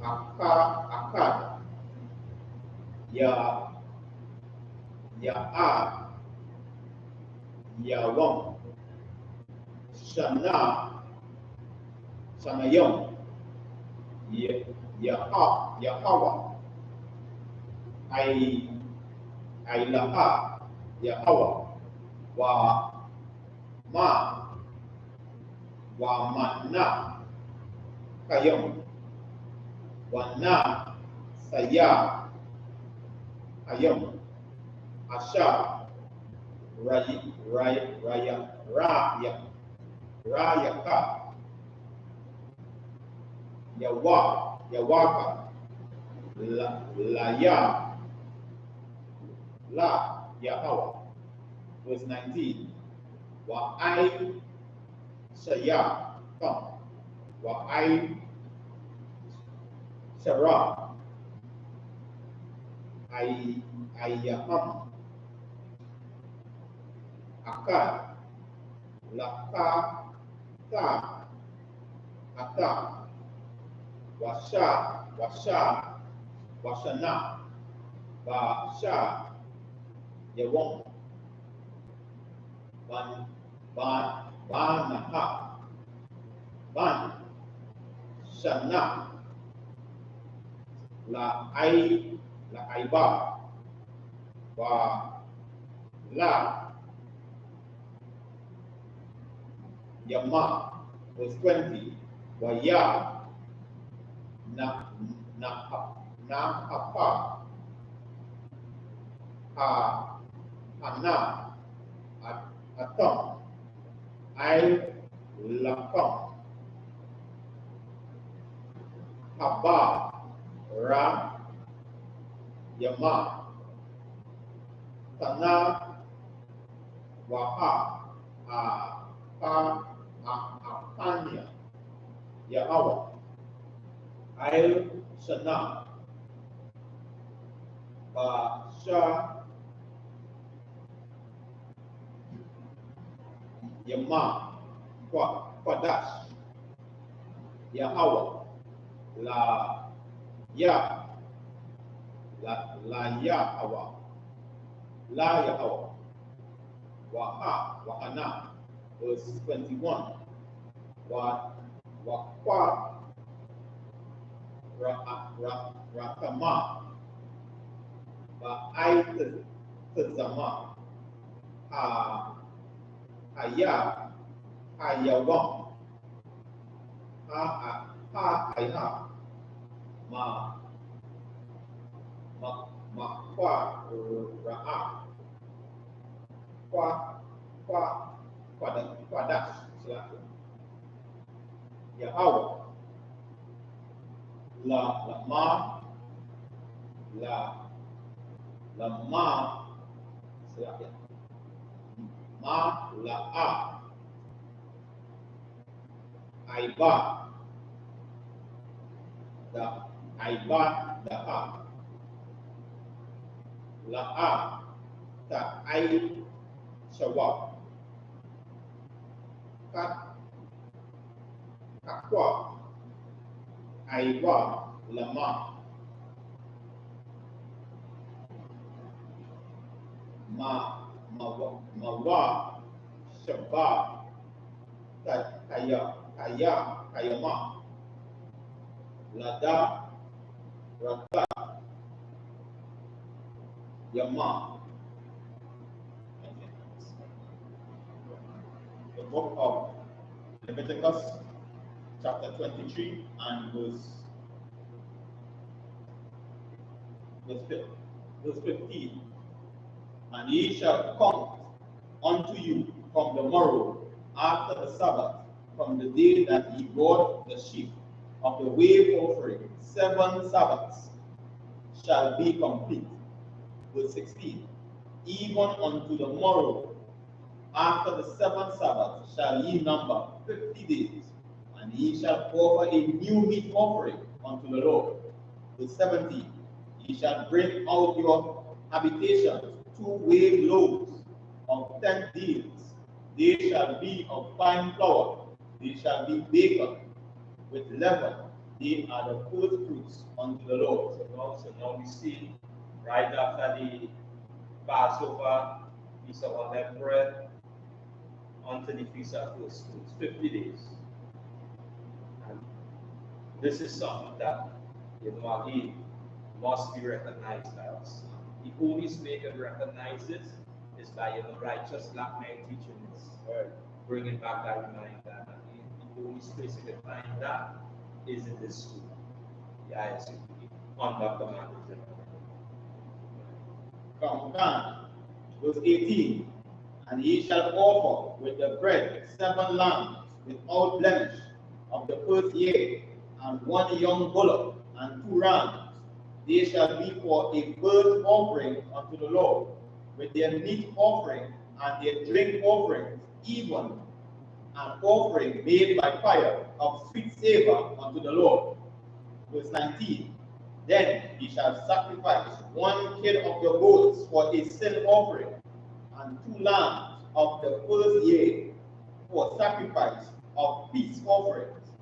Akad Ya Yawam Shanayam Yahawa Ailaha Yahawa Mana Kayam Wana Saya Ayam Asha Rayaka Yawaka Laya La Yahawa. Verse 19. Saya Kam Shara Ayaham Akad Laka Ta Ata Washana Basha Yawam Banaha Ban Shana La Aiba La Yama. Verse 20. Waya Apa Hana Atom Lakam Haba Ra Yama Tana Waha Apanya Yahawa Shana Basha Yama Kwadash Yahawa La Yahawa La Yahweh. Wahanna, verse 21. Wakwa Rakama. Ba'aitazama. Hayawam. Ayha. Kwa Ra'a. Quadash. Yahweh. Lama. Ma la'a. Aiba. Daha. La'a. Shawab. Kakwa. Aiwa. Lama. Mawa. Shabab. Kayama. Lada. Rata. Yama. The book of Leviticus, chapter 23 and verse 15. And ye shall come unto you from the morrow after the Sabbath, from the day that ye brought the sheep of the wave offering. 7 Sabbaths shall be complete. Verse 16. Even unto the morrow after the 7th Sabbath shall ye number 50 days, and ye shall offer a new meat offering unto the Lord. Verse 17. Ye shall bring out your habitations 2 wave loaves of 10 deals. They shall be of fine flour. They shall be baked with leaven. They are the first fruits unto the Lord. So now we see right after the Passover, Feast of Unleavened Bread, unto the Feast of First Fruits, 50 days. And this is something that, again, must be recognized by us. The only way to recognize this is by righteous black men teaching this, bringing back that reminder. The only space you can find that is in this school, the I.S.U.P.K, under command of the Verse 18. And ye shall offer with the bread 7 lambs without blemish of the first year, and 1 young bullock, and 2 rams. They shall be for a burnt offering unto the Lord, with their meat offering and their drink offerings, even an offering made by fire of sweet savor unto the Lord. Verse 19. Then ye shall sacrifice 1 kid of your goats for a sin offering, and 2 lambs of the first year for sacrifice of peace offerings.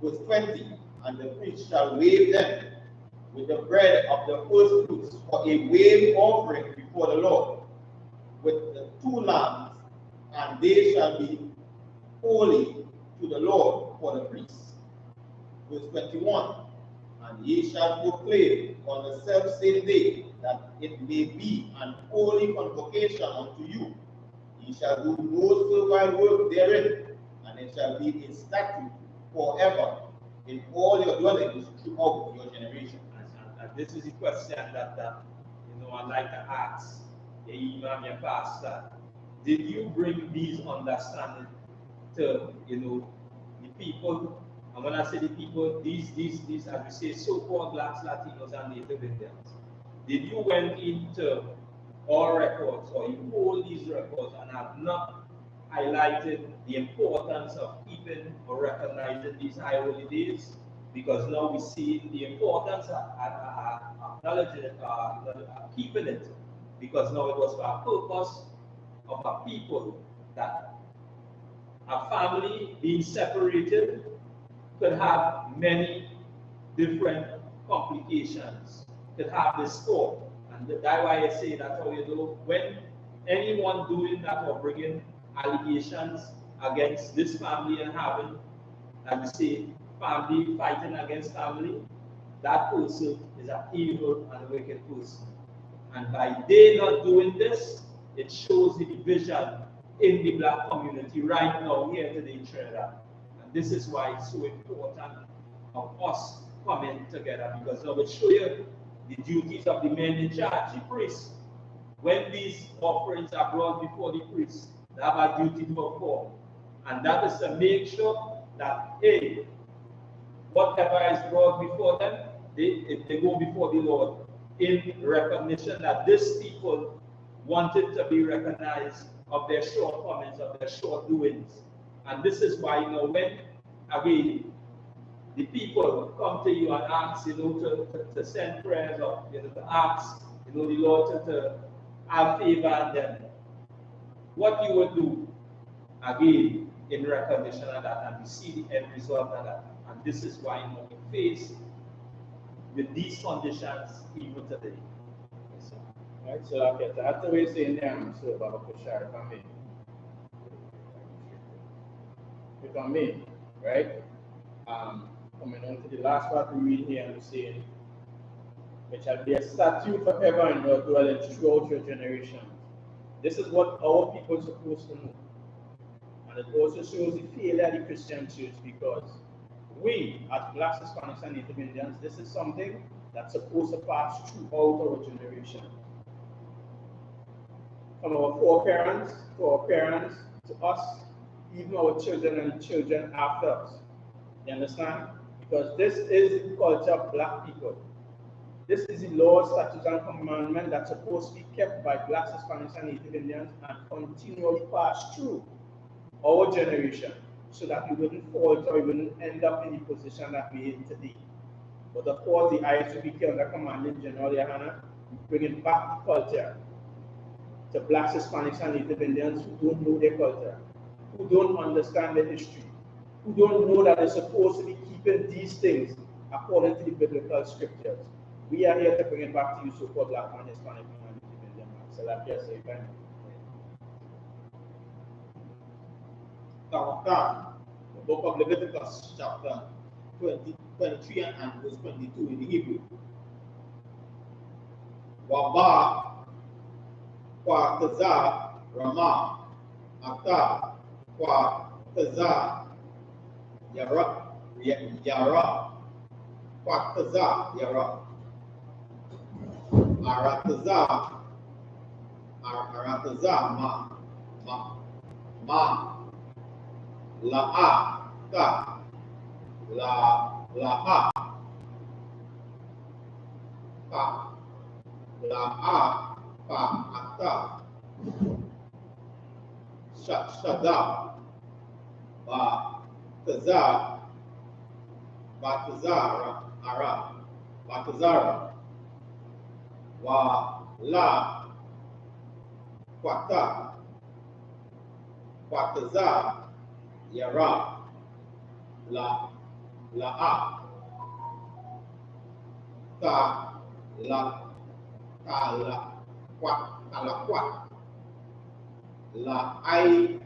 Verse 20. And the priest shall wave them with the bread of the first fruits for a wave offering before the Lord, with the 2 lambs, and they shall be holy to the Lord for the priests. Verse 21. And ye shall proclaim on the selfsame day that it may be an holy convocation unto you. Ye shall do no servile work therein, and it shall be a statute forever in all your dwellings throughout your generations. And this is the question that I'd like to ask the Imam, your pastor. Did you bring these understanding to the people? And when I say the people, these as we say, so-called blacks, Latinos, and Native Indians. Did you went into all records, or you hold these records and have not highlighted the importance of keeping or recognizing these high holy days? Because now we see the importance of acknowledging it, keeping it, because now it was for a purpose of a people, that a family being separated could have many different complications, could have discord, And that's why I say that, when anyone doing that or bringing allegations against this family and having, like we say, family fighting against family, that person is an evil and a wicked person. And by they not doing this, it shows the division in the black community right now here today in Trinidad. And this is why it's so important of us coming together, because I will show you the duties of the men in charge, the priests. When these offerings are brought before the priests, they have a duty to perform. And that is to make sure that, hey, whatever is brought before them, they go before the Lord in recognition that these people wanted to be recognized of their shortcomings, of their shortdoings. And this is why, when, again, the people come to you and ask, to send prayers or, to ask, the Lord to have favor on them, what you will do, again, in recognition of that, and we see the end result of that. And this is why, we face with these conditions even today. Yes, sir. Right, so okay, that's the way saying there, so Baba Kushar, if I may, right? Coming on to the last part we read here, and we saying, which shall be a statute forever in your dwelling throughout your generations. This is what our people are supposed to know. And it also shows the failure of the Christian church, because we, as Blacks, Hispanics, and Native Indians, this is something that's supposed to pass throughout our generation. From our foreparents, to our parents, to us, even our children and children after us. You understand? Because this is the culture of Black people. This is the law, statutes, and commandment that's supposed to be kept by Blacks, Hispanics, and Native Indians and continually pass through our generation, so that we wouldn't fall or we wouldn't end up in the position that we're in today. But of course, the I.S.U.P.K under commanding GEN.YAHANNA, bringing back the culture to Blacks, Hispanics, and Native Indians who don't know their culture, who don't understand their history, who don't know that they're supposed to be keeping these things according to the biblical scriptures. We are here to bring it back to you, so-called Black and Hispanic and Native Indian. So that's just a kind. The book of Leviticus, chapter 23 and verse 22 in the Hebrew. Waba kwa taza Rama ata kwa taza yara kwa taza yara arataza ma la ta la ha pa ata shada ba tazara wa la kwata kwataza yara la ta la kwa la ai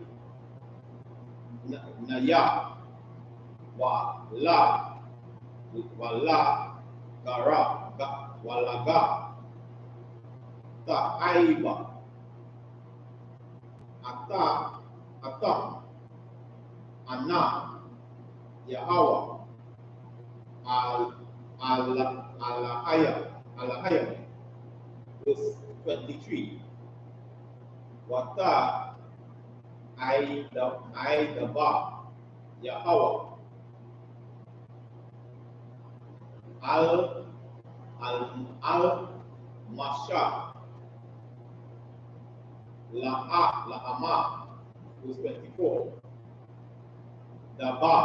na ya wa la gara walaga ta aiba atam ana Yahweh alahaya verse 23. Wata I the ba Yahweh al masha la ama verse 24. Daba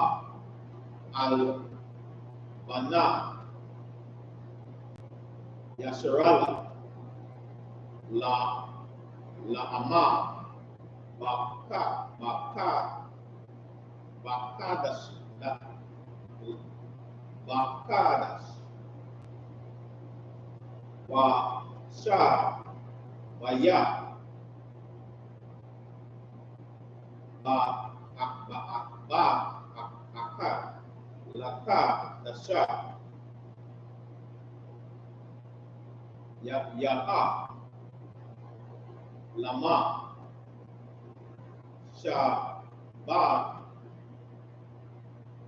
al bana Yasharala la ama bakadas wa Sha, Baya, Ba, Aka, Laka, Dasha, Yaha, Lama, Sha, Ba,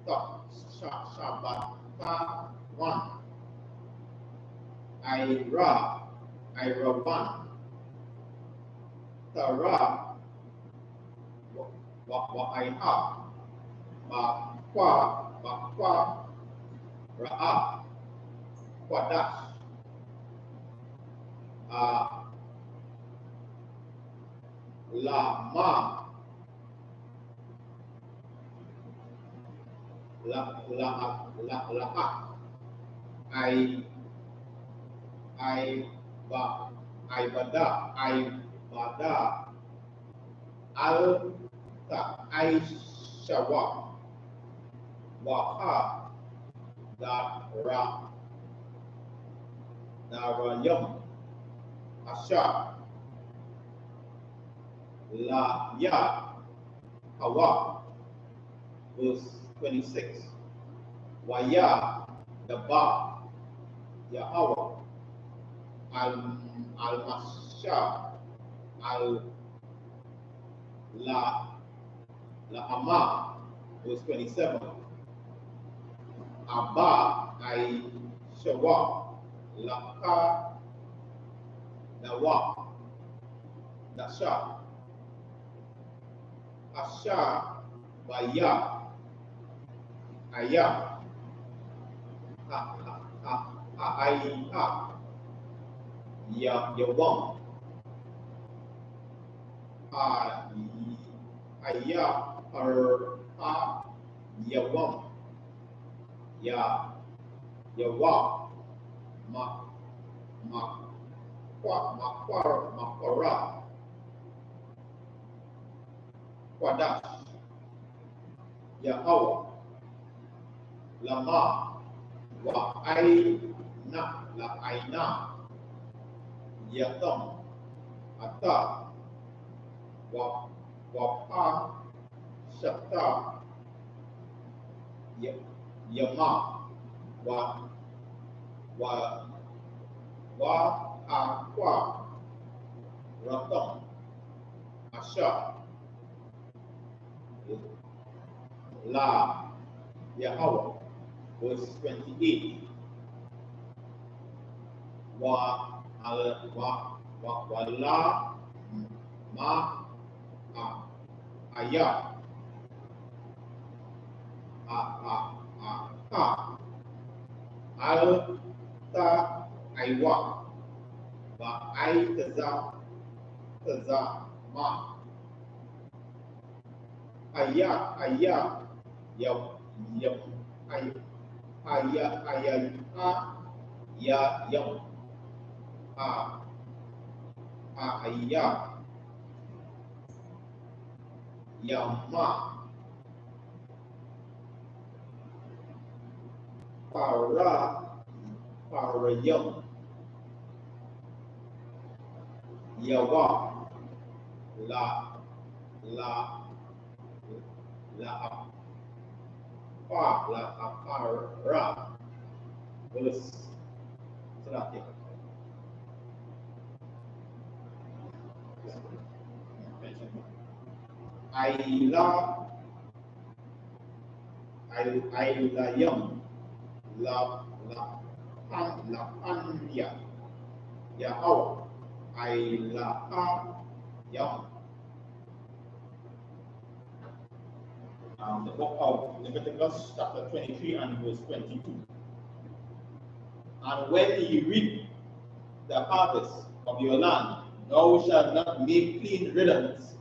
Ta, Sha, Ta, One, Ira, One, Tara, Iha, Kwa, Ra'a, Kwadash, Lama, La'a, Ibada, Al-Ta, Shawa, Waha, Darayam, Asha, La Ya, Hawa, verse 26. Waya, the Ba, Yahweh, Al-Masha, La verse 27. Abba, Shawa, Laka, Nawa, Dasha, Asha, Baya, Aya, Aiha, Yawam, Aya, Yawam, Yawa, Makwara, Kwadash, Yahweh, Lama, Aina, Yatam, Ata, Wapa, Shata, Yama, Akwa, Ratam, Asha, La, Yahweh, verse 28. Wala, Ma, Aya, Alta, Aiwa, Ma, Aya, Yam, Aya, Yama, Parayam, Yawa, La, Apara, verse 30. Ilayam, Panya, Yahweh, Ilayam. The book of Leviticus, chapter 23 and verse 22. And when ye reap the harvest of your land, thou shalt not make clean riddance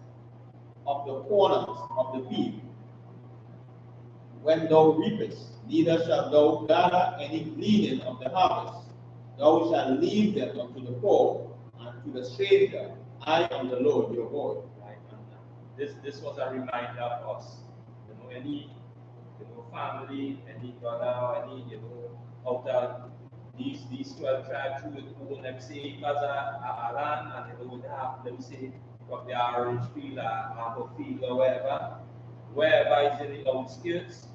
of the corners of the field when thou reapest, neither shalt thou gather any gleaning of the harvest. Thou shalt leave them unto the poor and to the stranger. I am the Lord your God. Right? And this was a reminder for us. Any family, any brother, any outer these 12 tribes who would own, let me say, acres of land, and they would have, let me say, from the orange field or apple field or wherever is in the outskirts,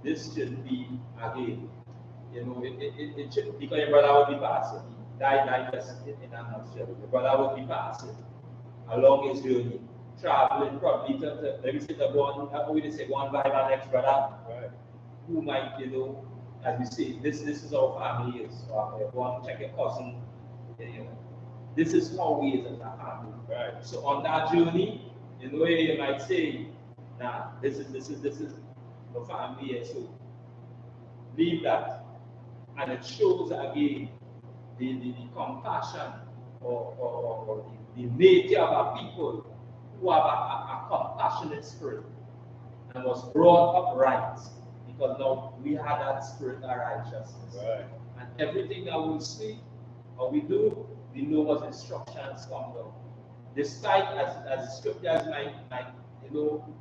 this should be again. You know, it should, because your brother would be passing. Died just in a nutshell. Your brother would be passing along his journey, traveling probably to let me say, to go on, how would you say, go on by my next brother, right, who might, you know, as you say, this is how family is. Or go on check your cousin, you know. This is how we is as a family. Right. So on that journey, in a way you might say, nah, this is the family here. So leave that. And it shows again the compassion or the nature of our people who have a compassionate spirit and was brought up right, because now we have that spirit of righteousness. Right. And everything that we see or we do, we know what instructions come down. Despite as scriptures might you know,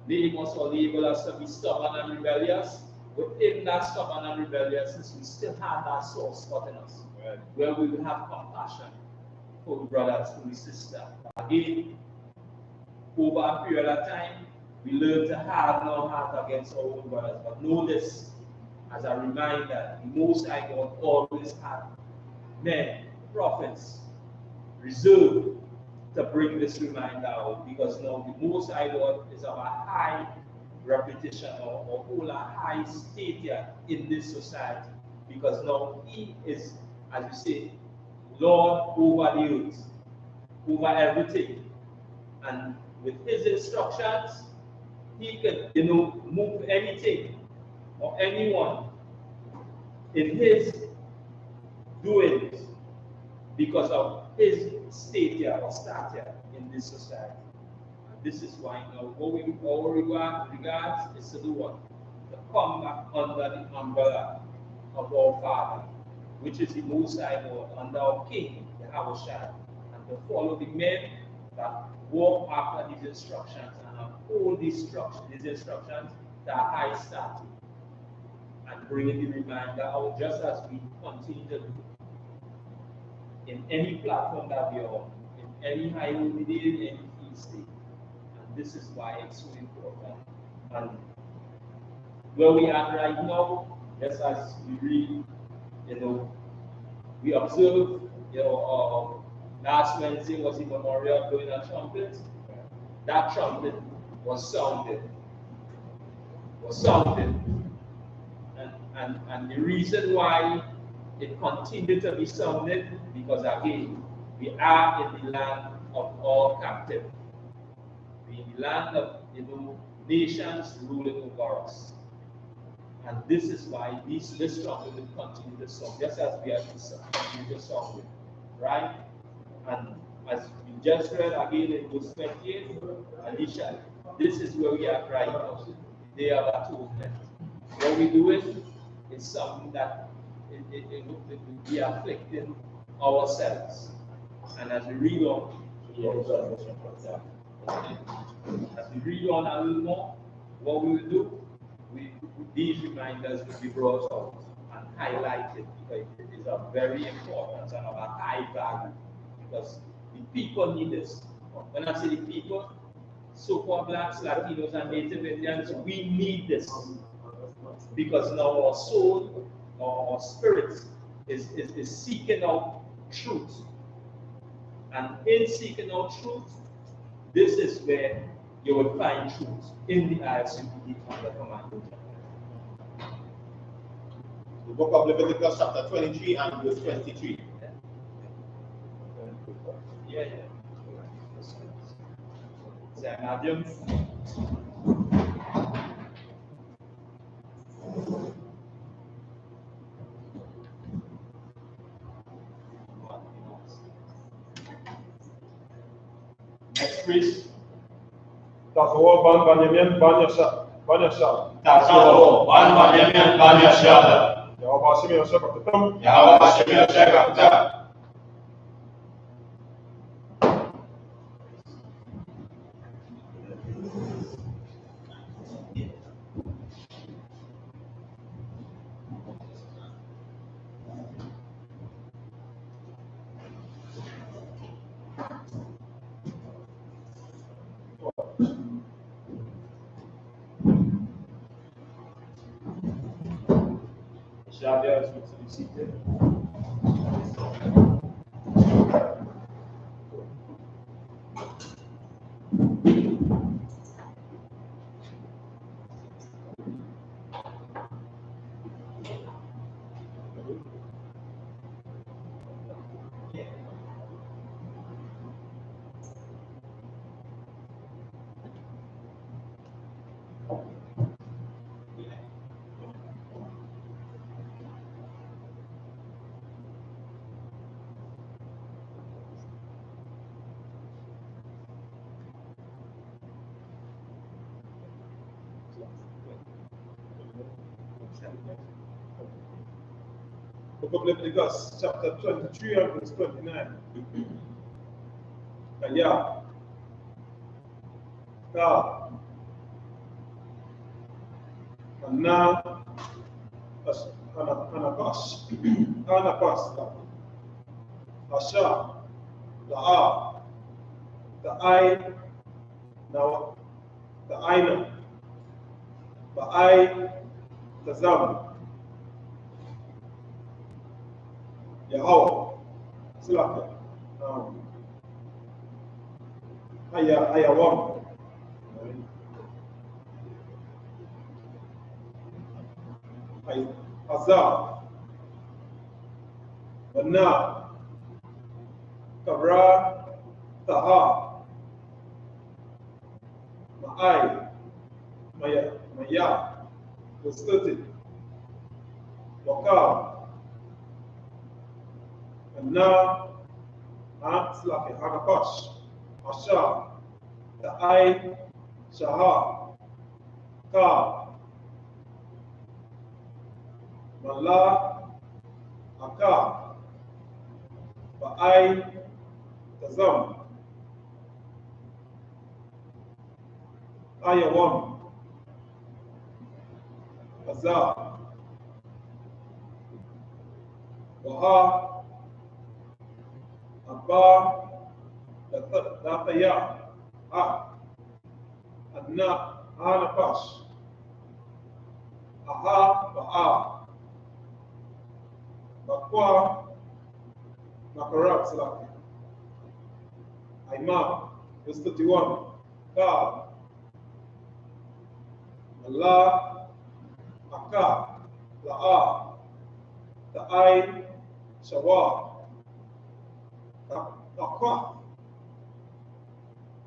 name us or label us to be stubborn and rebellious, within that stubborn and rebelliousness, we still have that soul spot in us, right, where we will have compassion for the brothers, for the sister. Again, over a period of time, we learn to have no heart against our own brothers. But know this as a reminder: the Most High God always had men, prophets, reserved to bring this reminder out, because now the Most High God is of a high reputation or hold a high stature in this society, because now he is, as you say, Lord over the earth, over everything, and with his instructions, he can, you know, move anything or anyone in his doings because of his stature or stature in this society. And this is why now what we all regards is to do what? To come back under the umbrella of our Father, which is the Most High God, under our King, Yahushua, and to follow the men that walk after these instructions and uphold these instructions to a high status, and bringing the reminder out, just as we continue to do in any platform that we are on, in any high holy day, in any feast day. And this is why it's so important. And where we are right now, just as we read, you know, we observe, you know, last Wednesday was the memorial of blowing a trumpet. That trumpet was sounded. And the reason why it continued to be sounded, because again, we are in the land of all captive. We in the land of, you know, nations ruling over us. And this is why this trumpet will continue to sound, just as we are continue to sound it, right? And as we just read again in verse 28, Alicia, this is where we are right now, the day of atonement. What we do is something that it will be afflicting ourselves. And as we read on, a little more, what we will do, these reminders will be brought out and highlighted, because it is a very important and of a high value, because the people need this. When I say the people, so-called blacks, Latinos, and Native Indians, we need this, because now our soul, our spirit is seeking out truth. And in seeking out truth, this is where you will find truth in the I.S.U.P.K under command. The book of Leviticus chapter 23 and verse 23. Yeah. Next, please. Tazo ban Benjamin ban Yashab. Tazo ban Benjamin ban Yashab. Yahweh Hashem Yosef Akatam. Yahweh Hashem Yosef Akatam. Beloved, to be seated. Book of Leviticus, chapter 23 and verse 29. Aya, Ka, Anna, Anapash, Anapas, Asha, La'a, Ta'ai, now Ta'aina, Ba'ai, Tazam, Yahweh, Slaka, Ayawam, Azar, Bana, Kabra, Taha, Ma'ai, Maya, was 30, Wakar, and now, Slaki, Hanapash, Asha, Ta'ai, Shahar, Ka, Mala, Aka, Ba'ai, Tazam, Ayawam, Azar, Waha, Abba, Dataya, Adna, Anapash, Aha, Ba'a, Bakwa, Makarat, Slaki, Aima, verse 31, Ka, Allah, Aka, La'a, Ta'ai, Shawa, Takwa,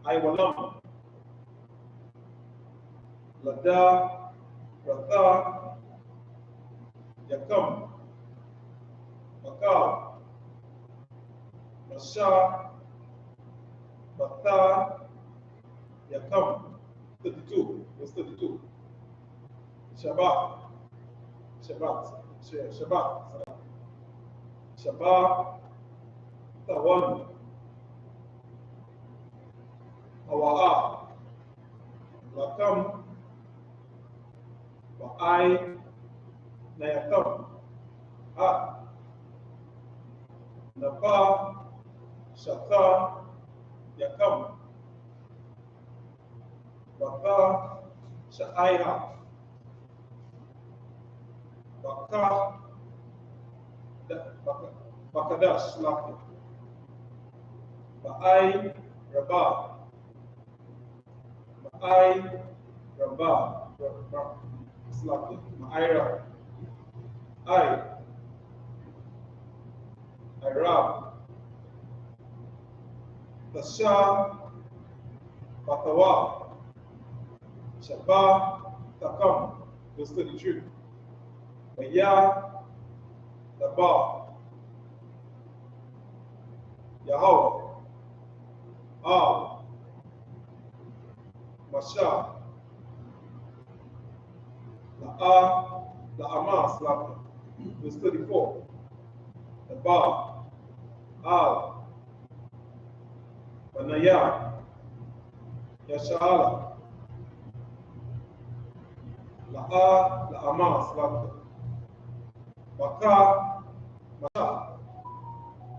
Aywalam, Lada, Ratha, Yakam, Bakar, Masha, Bata, Yakam, 32, verse 32. Shabbat, Shabbat, Tawan, Awa'a, Lakam, Ba'ai, Nayakam, Napa, Shaka, Yakam, Baka, Sha'aiha, Baka, Bakadash, Laki, Ba'ai, Rabah, Ba'ai, Rabah, Slaki, Ma'aira, Irab, Tasha, Batawa, Shabbat, Takam, verse 33. Maya, Daba, Yahweh, Masha, La'ama, Slaka, verse 34. Daba, Banaya, Yashala, La'ama, Slaka, Baka, Masha,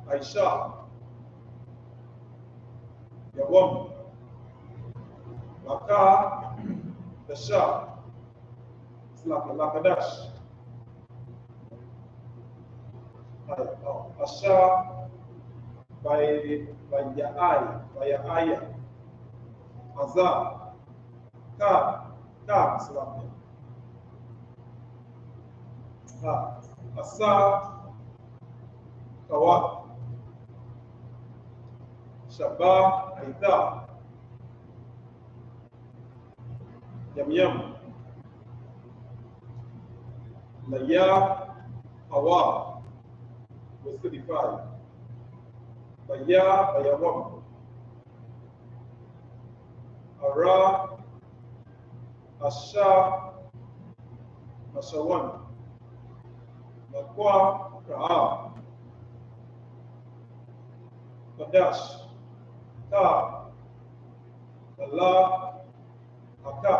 Aisha, Yawam, Baka, Tasha, Slaka, Lakadash, Asha by Yahaya, Azar, Islam. Asa, Kawak, Shabbat, Aita, Yam, Laya, Hawa, was 35. Bayawam, Ara, Asha, Mashawan, Makwa, Ra'a, Kadash, Ta, Allah, Aka,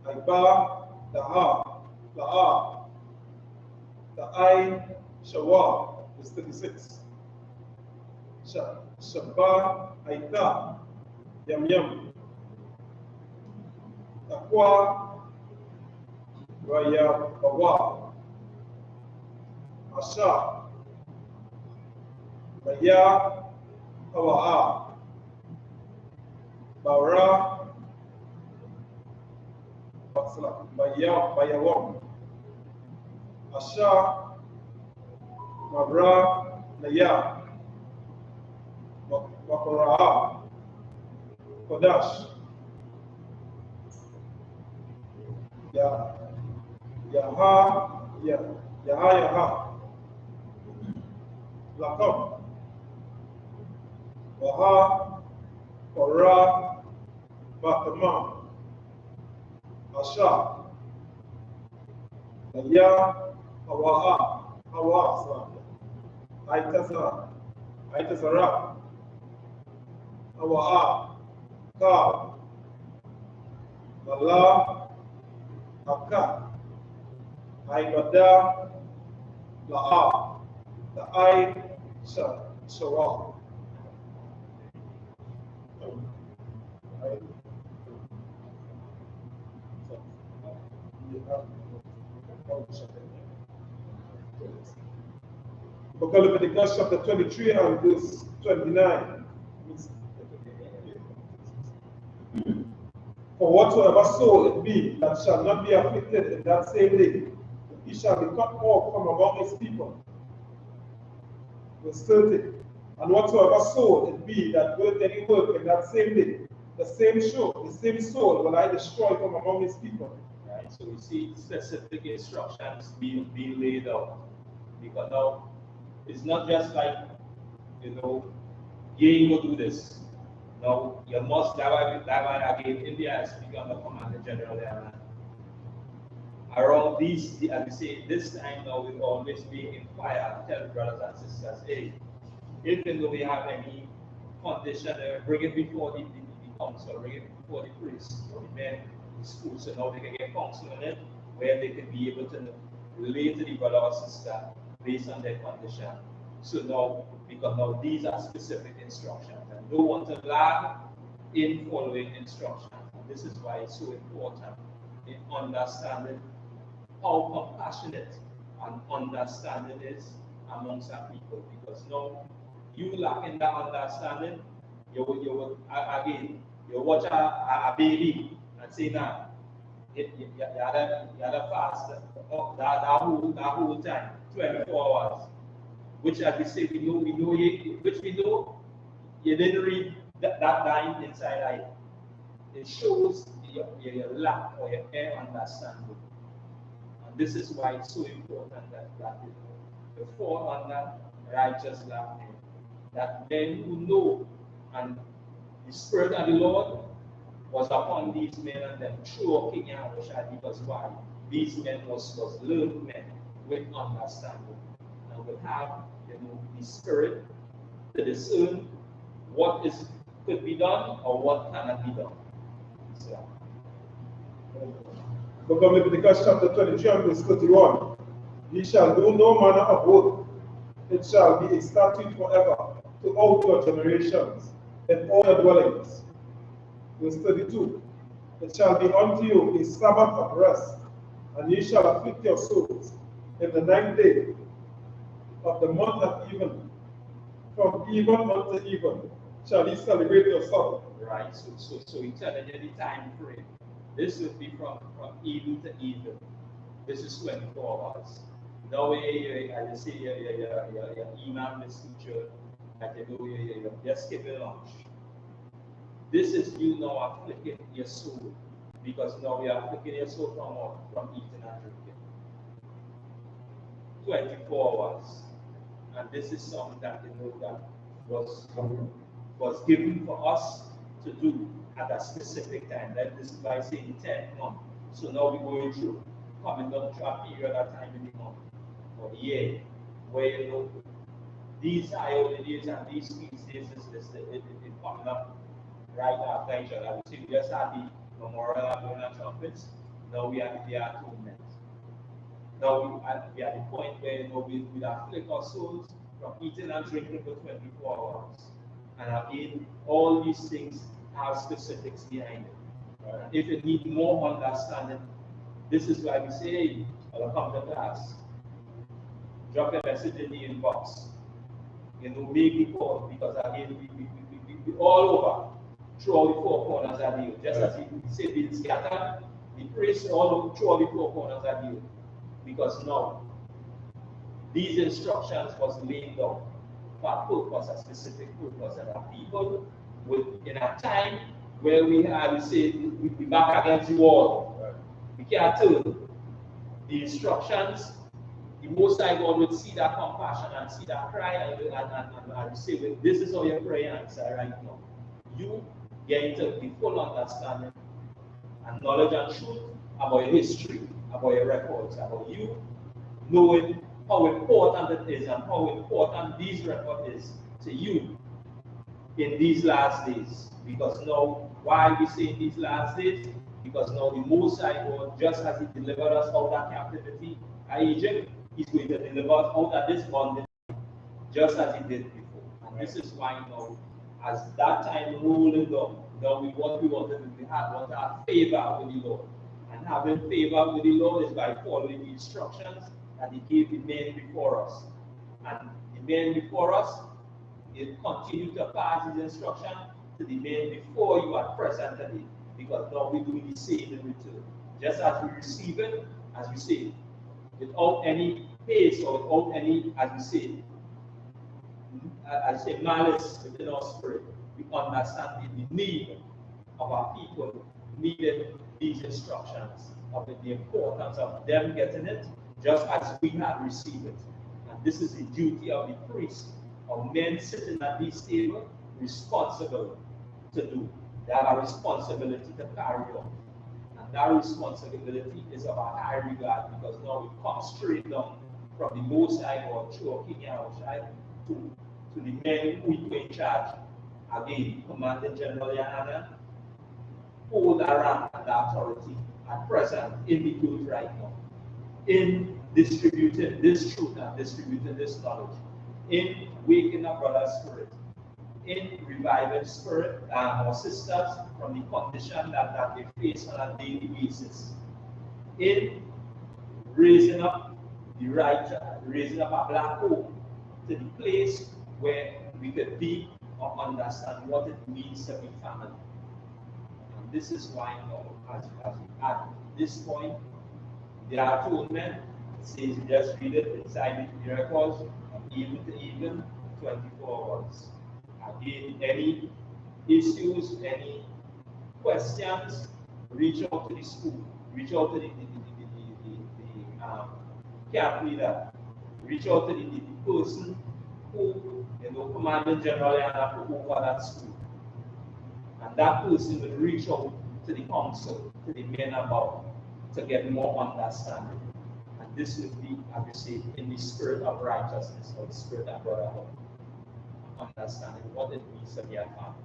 Aiba, Daha, La'a, Ta'ai, Shawa, is 36. Shabba, Aita, Yam, Takwa, Raya, Bawa, Asha, Raya, Hawa'a, Bara, Bayawam, Asha, Mabra, Naya, Wakara'a, Kodash, Yaha, Lakam, Waha, Kora, Batama, Asha, Naya, Hawa, Aitasara, Hawa'a, Ka, Lala, Aka, Aibada, La'a, Ta'ai, Shawa. Book of Leviticus chapter 23 and verse 29. For whatsoever soul it be that shall not be afflicted in that same day, he shall be cut off from among his people. Verse 30. And whatsoever soul it be that work any work in that same day, the same soul will I destroy from among his people. Right, so we see specific instructions being laid out. Because now it's not just like, you ain't gonna do this. No, you must that again. India has become the Commander General there. Around these, as we say, this time now we'll always be in fire, tell brothers and sisters, hey, even though we have any condition, bring it before the council, bring it before the priest, or the men, the school, so now they can get counsel on it, where they can be able to relate to the brother or sister based on their condition. So now, because now these are specific instructions, and no one to lag in following instructions. And this is why it's so important in understanding how compassionate and understanding is amongst our people. Because now you lacking that understanding, you watch a baby and say, nah, you had a fast that whole time, 24 hours. Which, as we say, we know you didn't read that line inside eye. It shows your lack or your understanding. And this is why it's so important that you fall under righteous learning. That men who know, and the Spirit of the Lord was upon these men, and then through King Yahushua, because why? These men was learned men with understanding. And will have the Spirit to discern what could be done or what cannot be done. So. Book of Leviticus chapter 23 and verse 31. Ye shall do no manner of work. It shall be a statute forever to all your generations and all your dwellings. Verse 32. It shall be unto you a Sabbath of rest, and ye shall afflict your souls. in the 9th day of the month at even, from even unto even, shall ye celebrate your Sabbath. Right, so we telling you the time frame. This would be from even to even. This is 24 hours. No way, I say, your imam, this teacher, that you do, you're just skipping lunch. This is you now afflicting your soul, because now we are afflicting your soul from what? From eating and drinking. 24 hours. And this is something that you know that was given for us to do at a specific time. That this is by saying 10th month. So now we're going through, coming down to a period of time in the month or the year where you know these high holidays and these feast days is coming up right after each other. We see we just had the memorial of the trumpets. Now we are the atonement. Now we are at the point where you know we afflict our souls from eating and drinking for 24 hours. And again, all these things have specifics behind it. If you need more understanding, this is why we say, I'll come to class. Drop a message in the inbox. You know, make it call, because again, we all over, through all the four corners of the earth. Just as we say, we scatter, we praise all over, through all the four corners of the earth. Because now, these instructions was laid down for a purpose, a specific purpose, and our people in a time where we say we back against the wall. Right. We can't turn. The instructions, the Most High God would see that compassion and see that cry, and say, well, this is how your prayer answer right now. You get into the full understanding and knowledge and truth about your history, about your records, about you knowing how important it is and how important these records is to you in these last days. Because now, why we say in these last days? Because now the Most High God, just as He delivered us out of captivity at Egypt, He's going to deliver us out of this bondage, just as He did before. And this is why now, as that time rolling down, now what we want to do, we want to have favor with the Lord. And having favor with the Lord is by following the instructions that He gave the men before us. And the men before us, He continued to pass His instruction to the men before you at present today. Because now we're doing the same in return. Just as we receive it, as we say, without any pace or without any, as we say, malice within our spirit, we understand the need of our people needed these instructions, of the importance of them getting it, just as we have received it. And this is the duty of the priest, of men sitting at this table, responsible to do. They have a responsibility to carry out. And that responsibility is of a high regard, because now it comes straight down from the Most High God through King Yahushua to the men who were in charge. Again, Commander GEN.YAHANNA, hold around the authority at present in the youth right now, in distributing this truth and distributing this knowledge, in waking up brother's spirit, in reviving spirit our sisters from the condition that they face on a daily basis, in raising up the righteous, raising up a black hope to the place where we could be or understand what it means to be family. And this is why now, as at this point, the atonement says, just read it inside the miracles, even to even 24 hours. Again, any issues, any questions, reach out to the school, reach out to the camp leader, reach out to the person who, Commander GEN.YAHANNA put over that school. And that person will reach out to the council, to the men above, to get more understanding. And this will be, as we say, in the spirit of righteousness, or the spirit of brotherhood. Understanding what it means to be a family.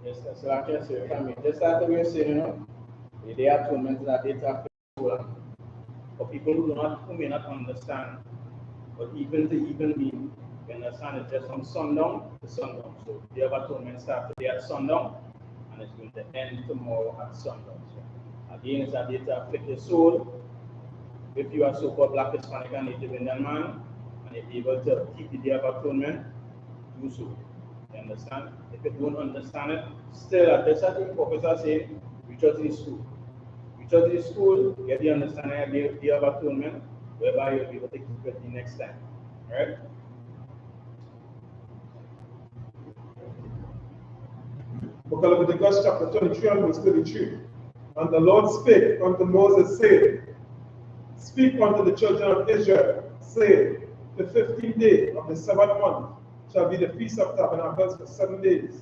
Yes, sir. So like I said, just like the way you say, the atonement that they talk about, for people who may not understand, but even to even mean, you understand it's just from sundown to sundown. So the atonement starts today at sundown, and it's going to end tomorrow at sundown. So again, it's a day to afflict the soul, if you are so-called Black, Hispanic, and Native Indian man, and you're able to keep the Day of Atonement, do so. You understand? If you don't understand it, still at the certain professor saying, reach out to the school. Reach out to the school, get the understanding of the Day of Atonement, whereby you'll be able to keep it the next time. Alright? Book of Leviticus chapter 23 and verse 33. And the Lord spake unto Moses, saying, Speak unto the children of Israel, saying, The 15th day of the 7th month shall be the Feast of Tabernacles for 7 days.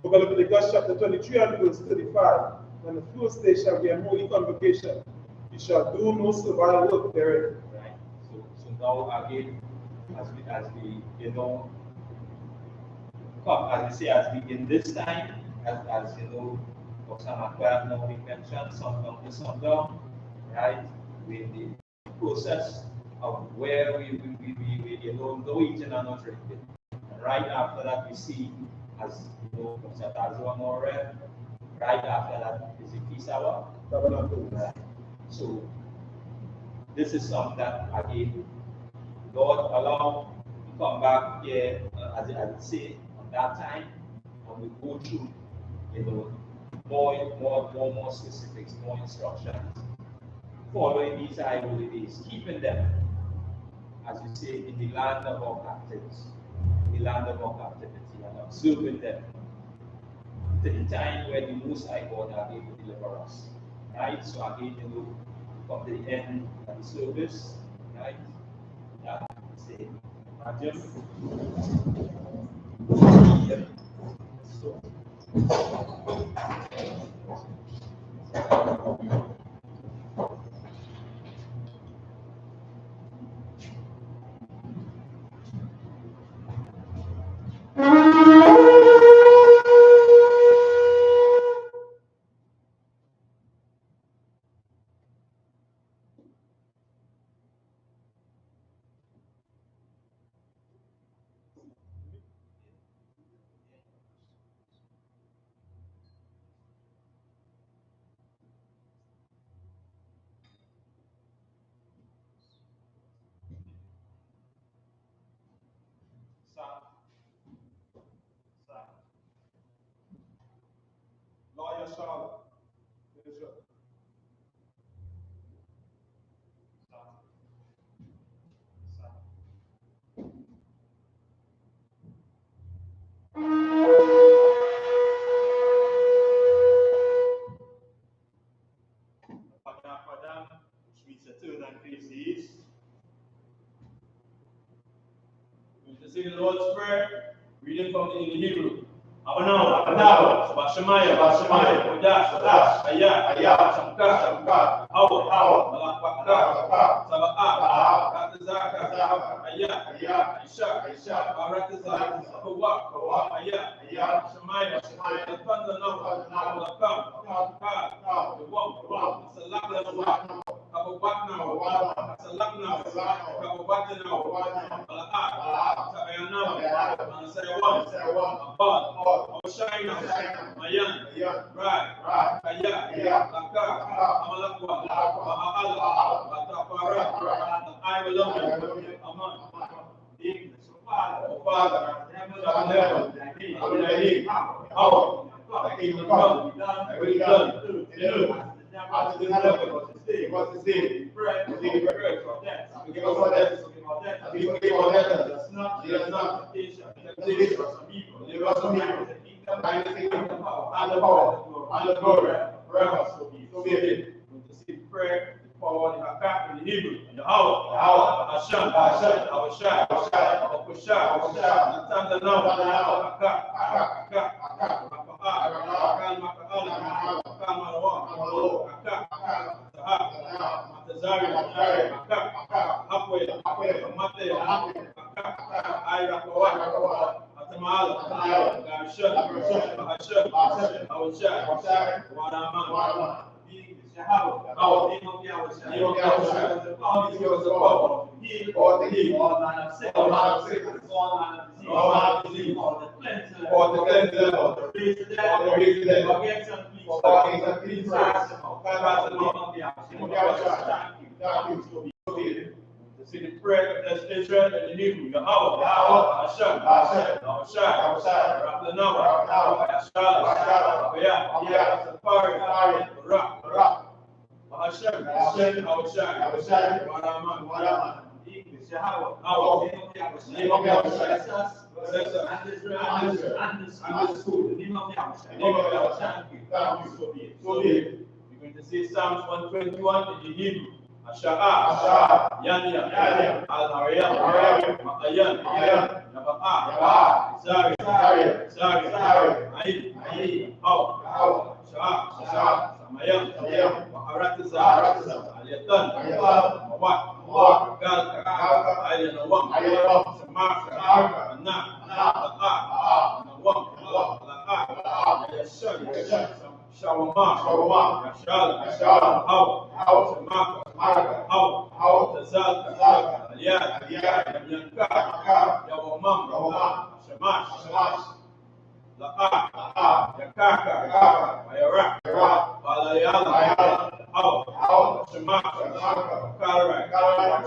Book of Leviticus chapter 23 and verse 35. And the first day shall be a holy convocation. You shall do no servile work therein. Right. So now again, as we as we in this time, as you know, for some acquired now we mentioned sundown to sundown, right? With the process of where we know each other not drinking. And right after that we see, as you know, Tazo more read, right after that is the peace hour. Right. So this is something that again Lord allow to come back here as I say on that time, and we go through more specifics, more instructions, following these high holy days, keeping them, as you say, in the land of our captives, in the land of our captivity, and observing them to the time where the Most High God are able to deliver us. Right? So again, come to the end of the service, right? That say, Lawyer SHALAM. Israel. Which means the turn and face the east. To say the Lord's Prayer, reading from the Hebrew. Abanawa, Bashamaya, Kodash, Aya, Shamka, Hawa, Malapaka, Sabaa, Katazaka, Aya, Isha, Baratazak, Kawa, Aya, Shamaya, the thunder now, the walk, Salakna, Kabawatna, Salakna, Kabawatna, Tabayana, Abad, Oshaina, Mayan, Right, Kaya, Laka, Amalakwa, Maha'ala, Batapara, I will love you, Aman, Father, the kingdom come, and will be done, as it is in heaven. What's the same? Bread, for that. Give us our debts, we forgive our debtors. Lead us not into temptation, deliver us from evil. Thine is the kingdom, and the power, and the glory, forever. So be it. To see prayer, the power, the I.S.U.P.K, in the Hebrew, and the Hour, Hashem, our Shai, our Pushai, the Tanda now, Yahweh. Our name of Yahweh. Name of Yahweh. All these words of power. Heal all the heal. All manner of sickness. All manner of sickness. All manner of disease. All manner of disease. All the cleanser. All the cleanser. All the raise the dead. All the raise the dead. Forget and please. Forget and please. Pass them out. Pass the name of Yahweh. Name of Yahweh. Thank you. Thank you. To see the prayer of Israel and the Hebrew, Yahweh, Yahweh, Hashem, Hashem, Hashem, Raplanama, Shalom, Safari, Rock, Hashem, Hashem, Hashem, Waraman, English, Yahweh, name of Yahweh, and Israel, and the school, the name of Yahweh, thank you, so be it. You're going to say Psalms 121 in the Hebrew. Asha'a, Yanya, Al-Ariyah, Ma'ayan, Yaba'a, Zari, Ayin, Haw, Sha'a, Samayan, Maharatiza, Aliyatan, Mawak, Galka, Ayanawam, Samaka, Anna, Nawam, La'a, Yashan, Shawama, Yashala, Haw, Samaka, How Tazalka, Aliyat, Yanka, Yawamam, Shamash, La'a, Yakaka, Ayarak, Balayala, How, Shamash, Kararak,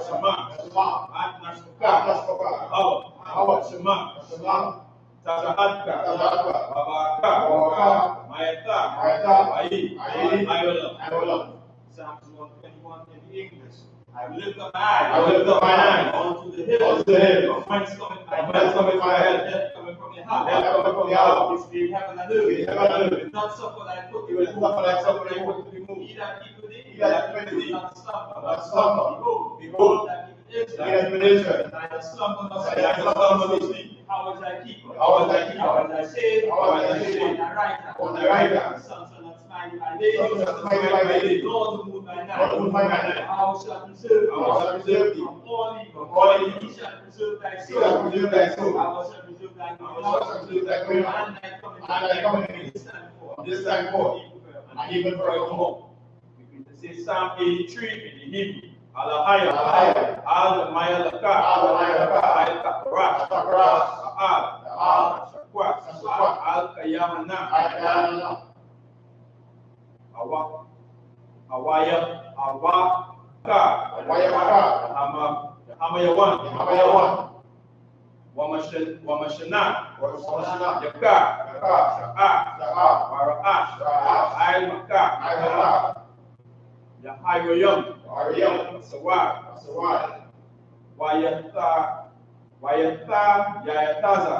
Shamash, Atnashka, How, Shamash, Tazahadka, Babaka, Mayata, Ayi, Psalms 121 in English. I will lift up my eyes unto the hills. Whence cometh my help? Coming from the house. Which made heaven and earth. Will not suffer thy foot to be moved. He that keepeth thee, not slumber. Behold, that keepeth Israel. Neither slumber nor sleep. How is thy keeper? How is thy shade? On thy right hand. Sun shall not smite by day. Nor the moon by night. How shall preserve thee from all evil. He shall preserve thy soul. How shall preserve thy going out and thy coming in. This time forth, and even forevermore. We can say Psalm 83 in the Hebrew. Alahaya, Al-Maya Laka, Al-Kaparash, Al-Kayamana, Awaya, Hamayawan, Wamashana, Yaka, Waraash, Al-Maka, Yahayoyam, Sawad, Wayata, Yayataza,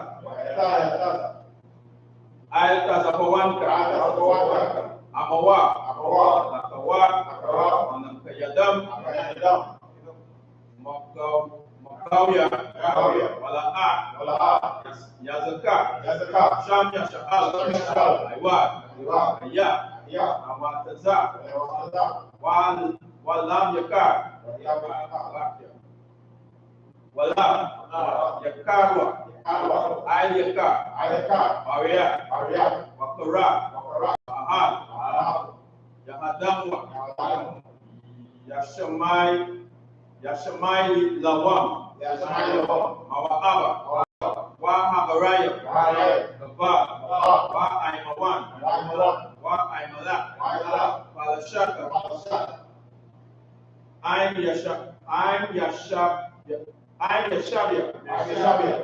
Ayatazapawanka, Amawa, Nakawa, Manakayadam, Makawya, Wala'a, Yazaka, Shamya Sha'al, Aywa, Aya, Amataza, Walam Yakar, Walam Yakarwa, Ayaka, Arya, Wakara, Ahad, Yahadamwa, Yashamai Lawam, Mawa'aba, Wahabaraya, Gaba, Wa'aimawan, Wa'aimalak, Palashaka, I'm Yashabia,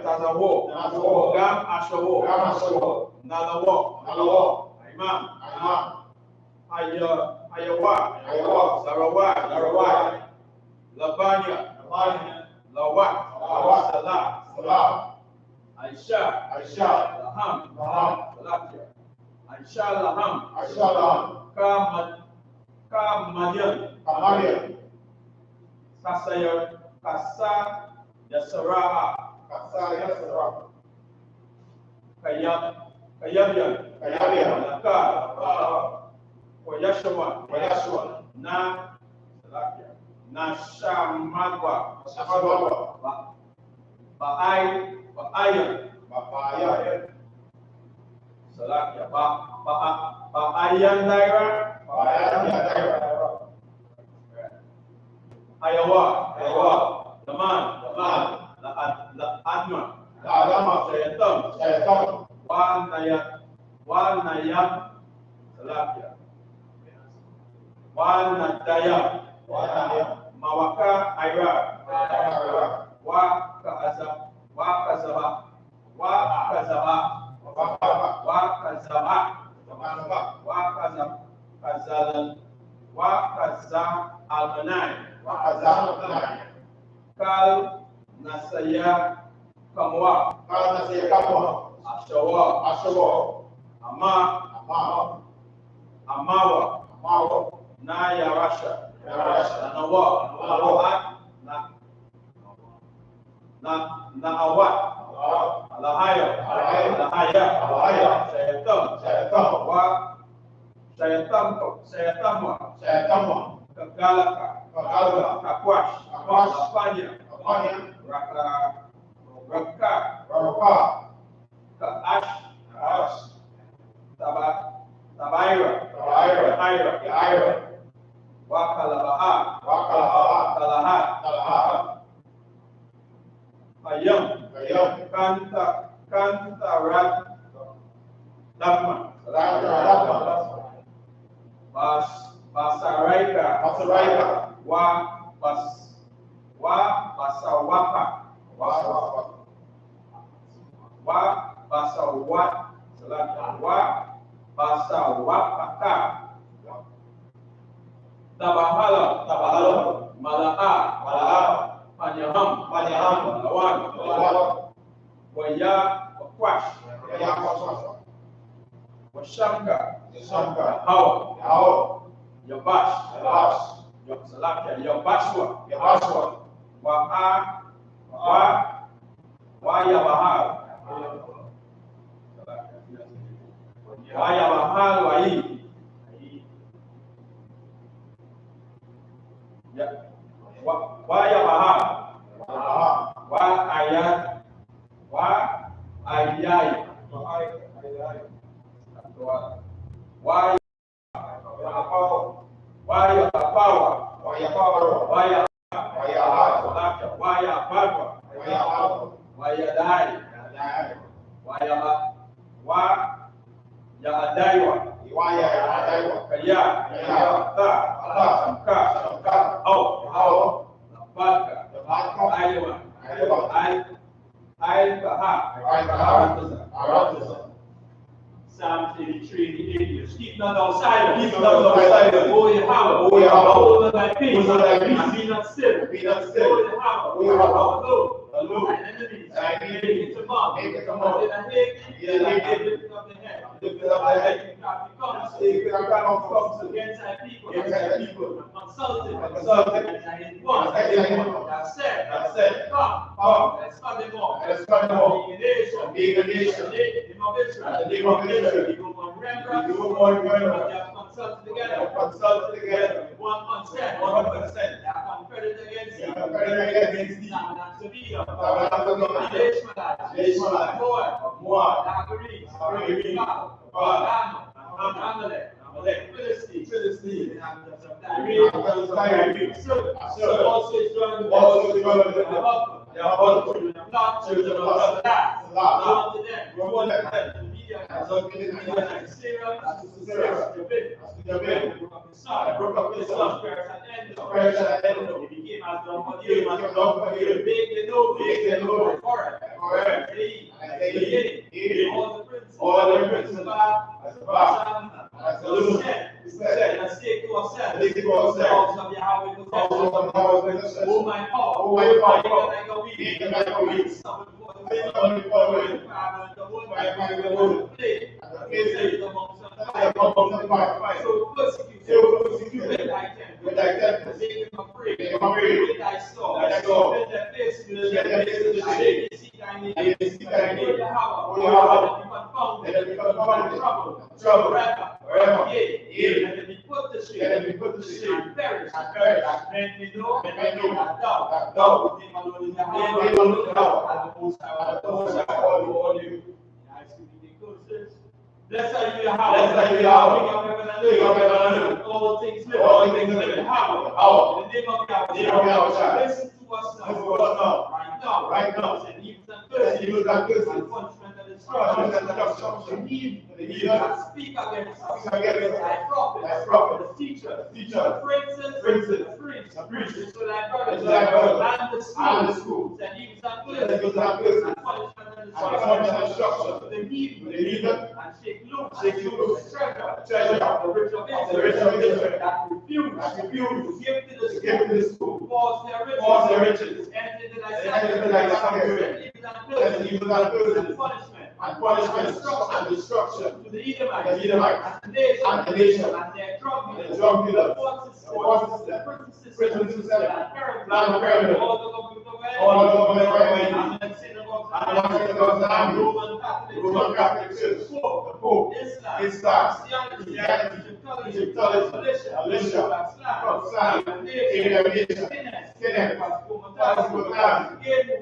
Tazawo, Gam Ashawo, Nalawo, Imam, Ayawa, Sarawai, Labanya, Lawak, Salah, Aisha, Laham, Aisha, Laham, Kamadian, Kasa Yasara, Kayabian, Laka, Yashua, Na Shamadwa, Ba'ayan, Salakia, Ba'ayan Daira, Ayawa, the man, the Adma, Shayatam, one Nayam, Salafia, one Nadaya, Mawaka, Ira, wa Kazaba, Almanai, Kal Nasaya Kamwa, Ashawa, Amawa, Naya Rasha, Nawa, Naawat, Alahaya, Shayatamwa, Kagalaka, Kakwash, Lapanya, Raka, Kaash, Tabaira, Wakalabaha, Ayam, Kanta Rat, Lapman, Basaraika, Basawaka, Basawaka, Tabahala, Malaha, Panyaham, Lawan, Waya, Wakwash, Washamka, Hawa, Yabash, Yabashwa, Wayabahar, Wai, Wayabahar, Ayai, Psalm 83 in the English. Keep not thou silent. O Yahweh, hold on thy peace, and be not still. O Yahweh, alone. Thine enemies, to mock. In the head, lift up the head. Comes against thy people, consulted, and thy one, said, come, let's cut them off. Being a nation, the name of Israel, you go on remembrance, you have consulted together, one consent, they are confederate against thee, Moab, Agarees, Philistines, so also is joined with not children of Salah, to them, broke up the sun, it became as the big and no, all the princes of said, and say to ourselves, oh my power, like a weed, so persecute with thy temple, make them afraid, with thy sword, set their face to the shade, seek thy name, trouble, forever, yea, and then be put to shame, and perish, and we know that thou, him alone is the name, and the most high, all you. I speak the curses, Blessed are you, Yahweh. Blessed are you, Yahweh. King of heaven and King of heaven and earth. earth. All things live. All things live. Power. Power. In the name of Yahweh. Name of Yahweh. Listen to us now. Listen to us now. Right now. Right now. And evils and Yes, curses. evils and curses. And punishment and Punishment destruction. and destruction. The evil. The evil. That speak against us. Speak against us. Thy prophets. Thy prophets. The teachers. Teachers. The princes. Princes. The priests. The priests. The Israelite brothers. The Israelite brothers. And the schools. And the schools. And evils and Yes, curses. evils and curses. And punishment and And punishment and destruction. The heathen. The heathen. And shake loose. Shake loose. The treasure. Treasure. Of the rich of Of the rich of Israel. That refuse. That refuse. To give to the To give to the school. Force their riches. Force their riches. And into thy And into thy sanctuary. Yes, evils and curses. And punishment. And punishment and destruction. To the Edomites. The Edomites. And the nation. And the nation. And their drug And the dealers. drug dealers. The forces. The forces. The prison system. Prison system. And pyramid. Land pyramid. All the government of All the government of Israel. And the synagogues. And the synagogues and army. Roman Catholic. Roman Catholic Church. The Pope. Islam. Islam. Christianity. Egyptology. Militia. Militia. From Islam. Alienation. Tenants. Passport.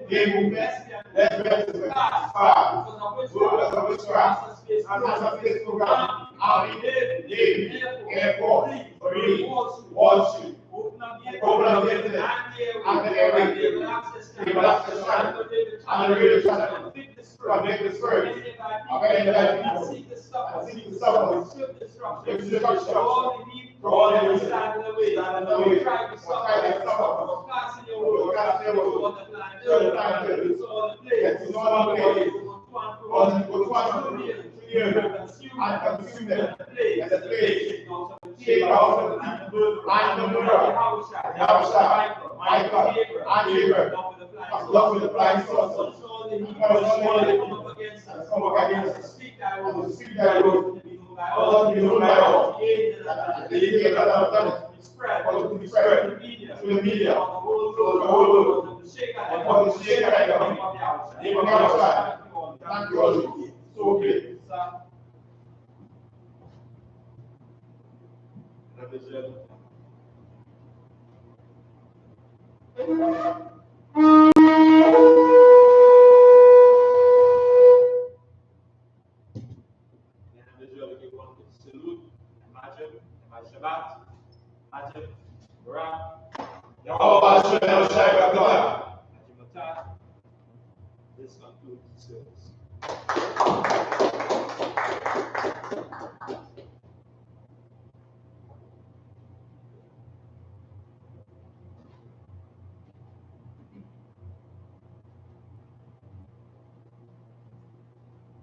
Game movement. Lesbianism. Fast. Fast. Because of witchcraft. Master Space Program. Army. Navy. Air Force. Marine. Wall Street. Open up the internet. And the airway. Cable access channel. And the radio channel. Convict the spirit of any other people. And seek the suffering. Swift destruction. All the evil. Stand in the way. Try to stop. Cast in your word. Turn the blind earth. It's all the place. It's all the place. And consume them. And the place. Shake out of the people. And the mirror. Yahusha. Michael. And Gabriel. Love with the flying saucers. Come against us. Speak thy word. All of you by all. The angels that have done it. To be spread. To the media. To the whole world. And for the shake right now. Name of Yahusha. Thank you all. So great. Salute, imagine, Shabbat, imagine, Barak, Yahweh Hashem El Shaddai. Imagine, this concludes the service.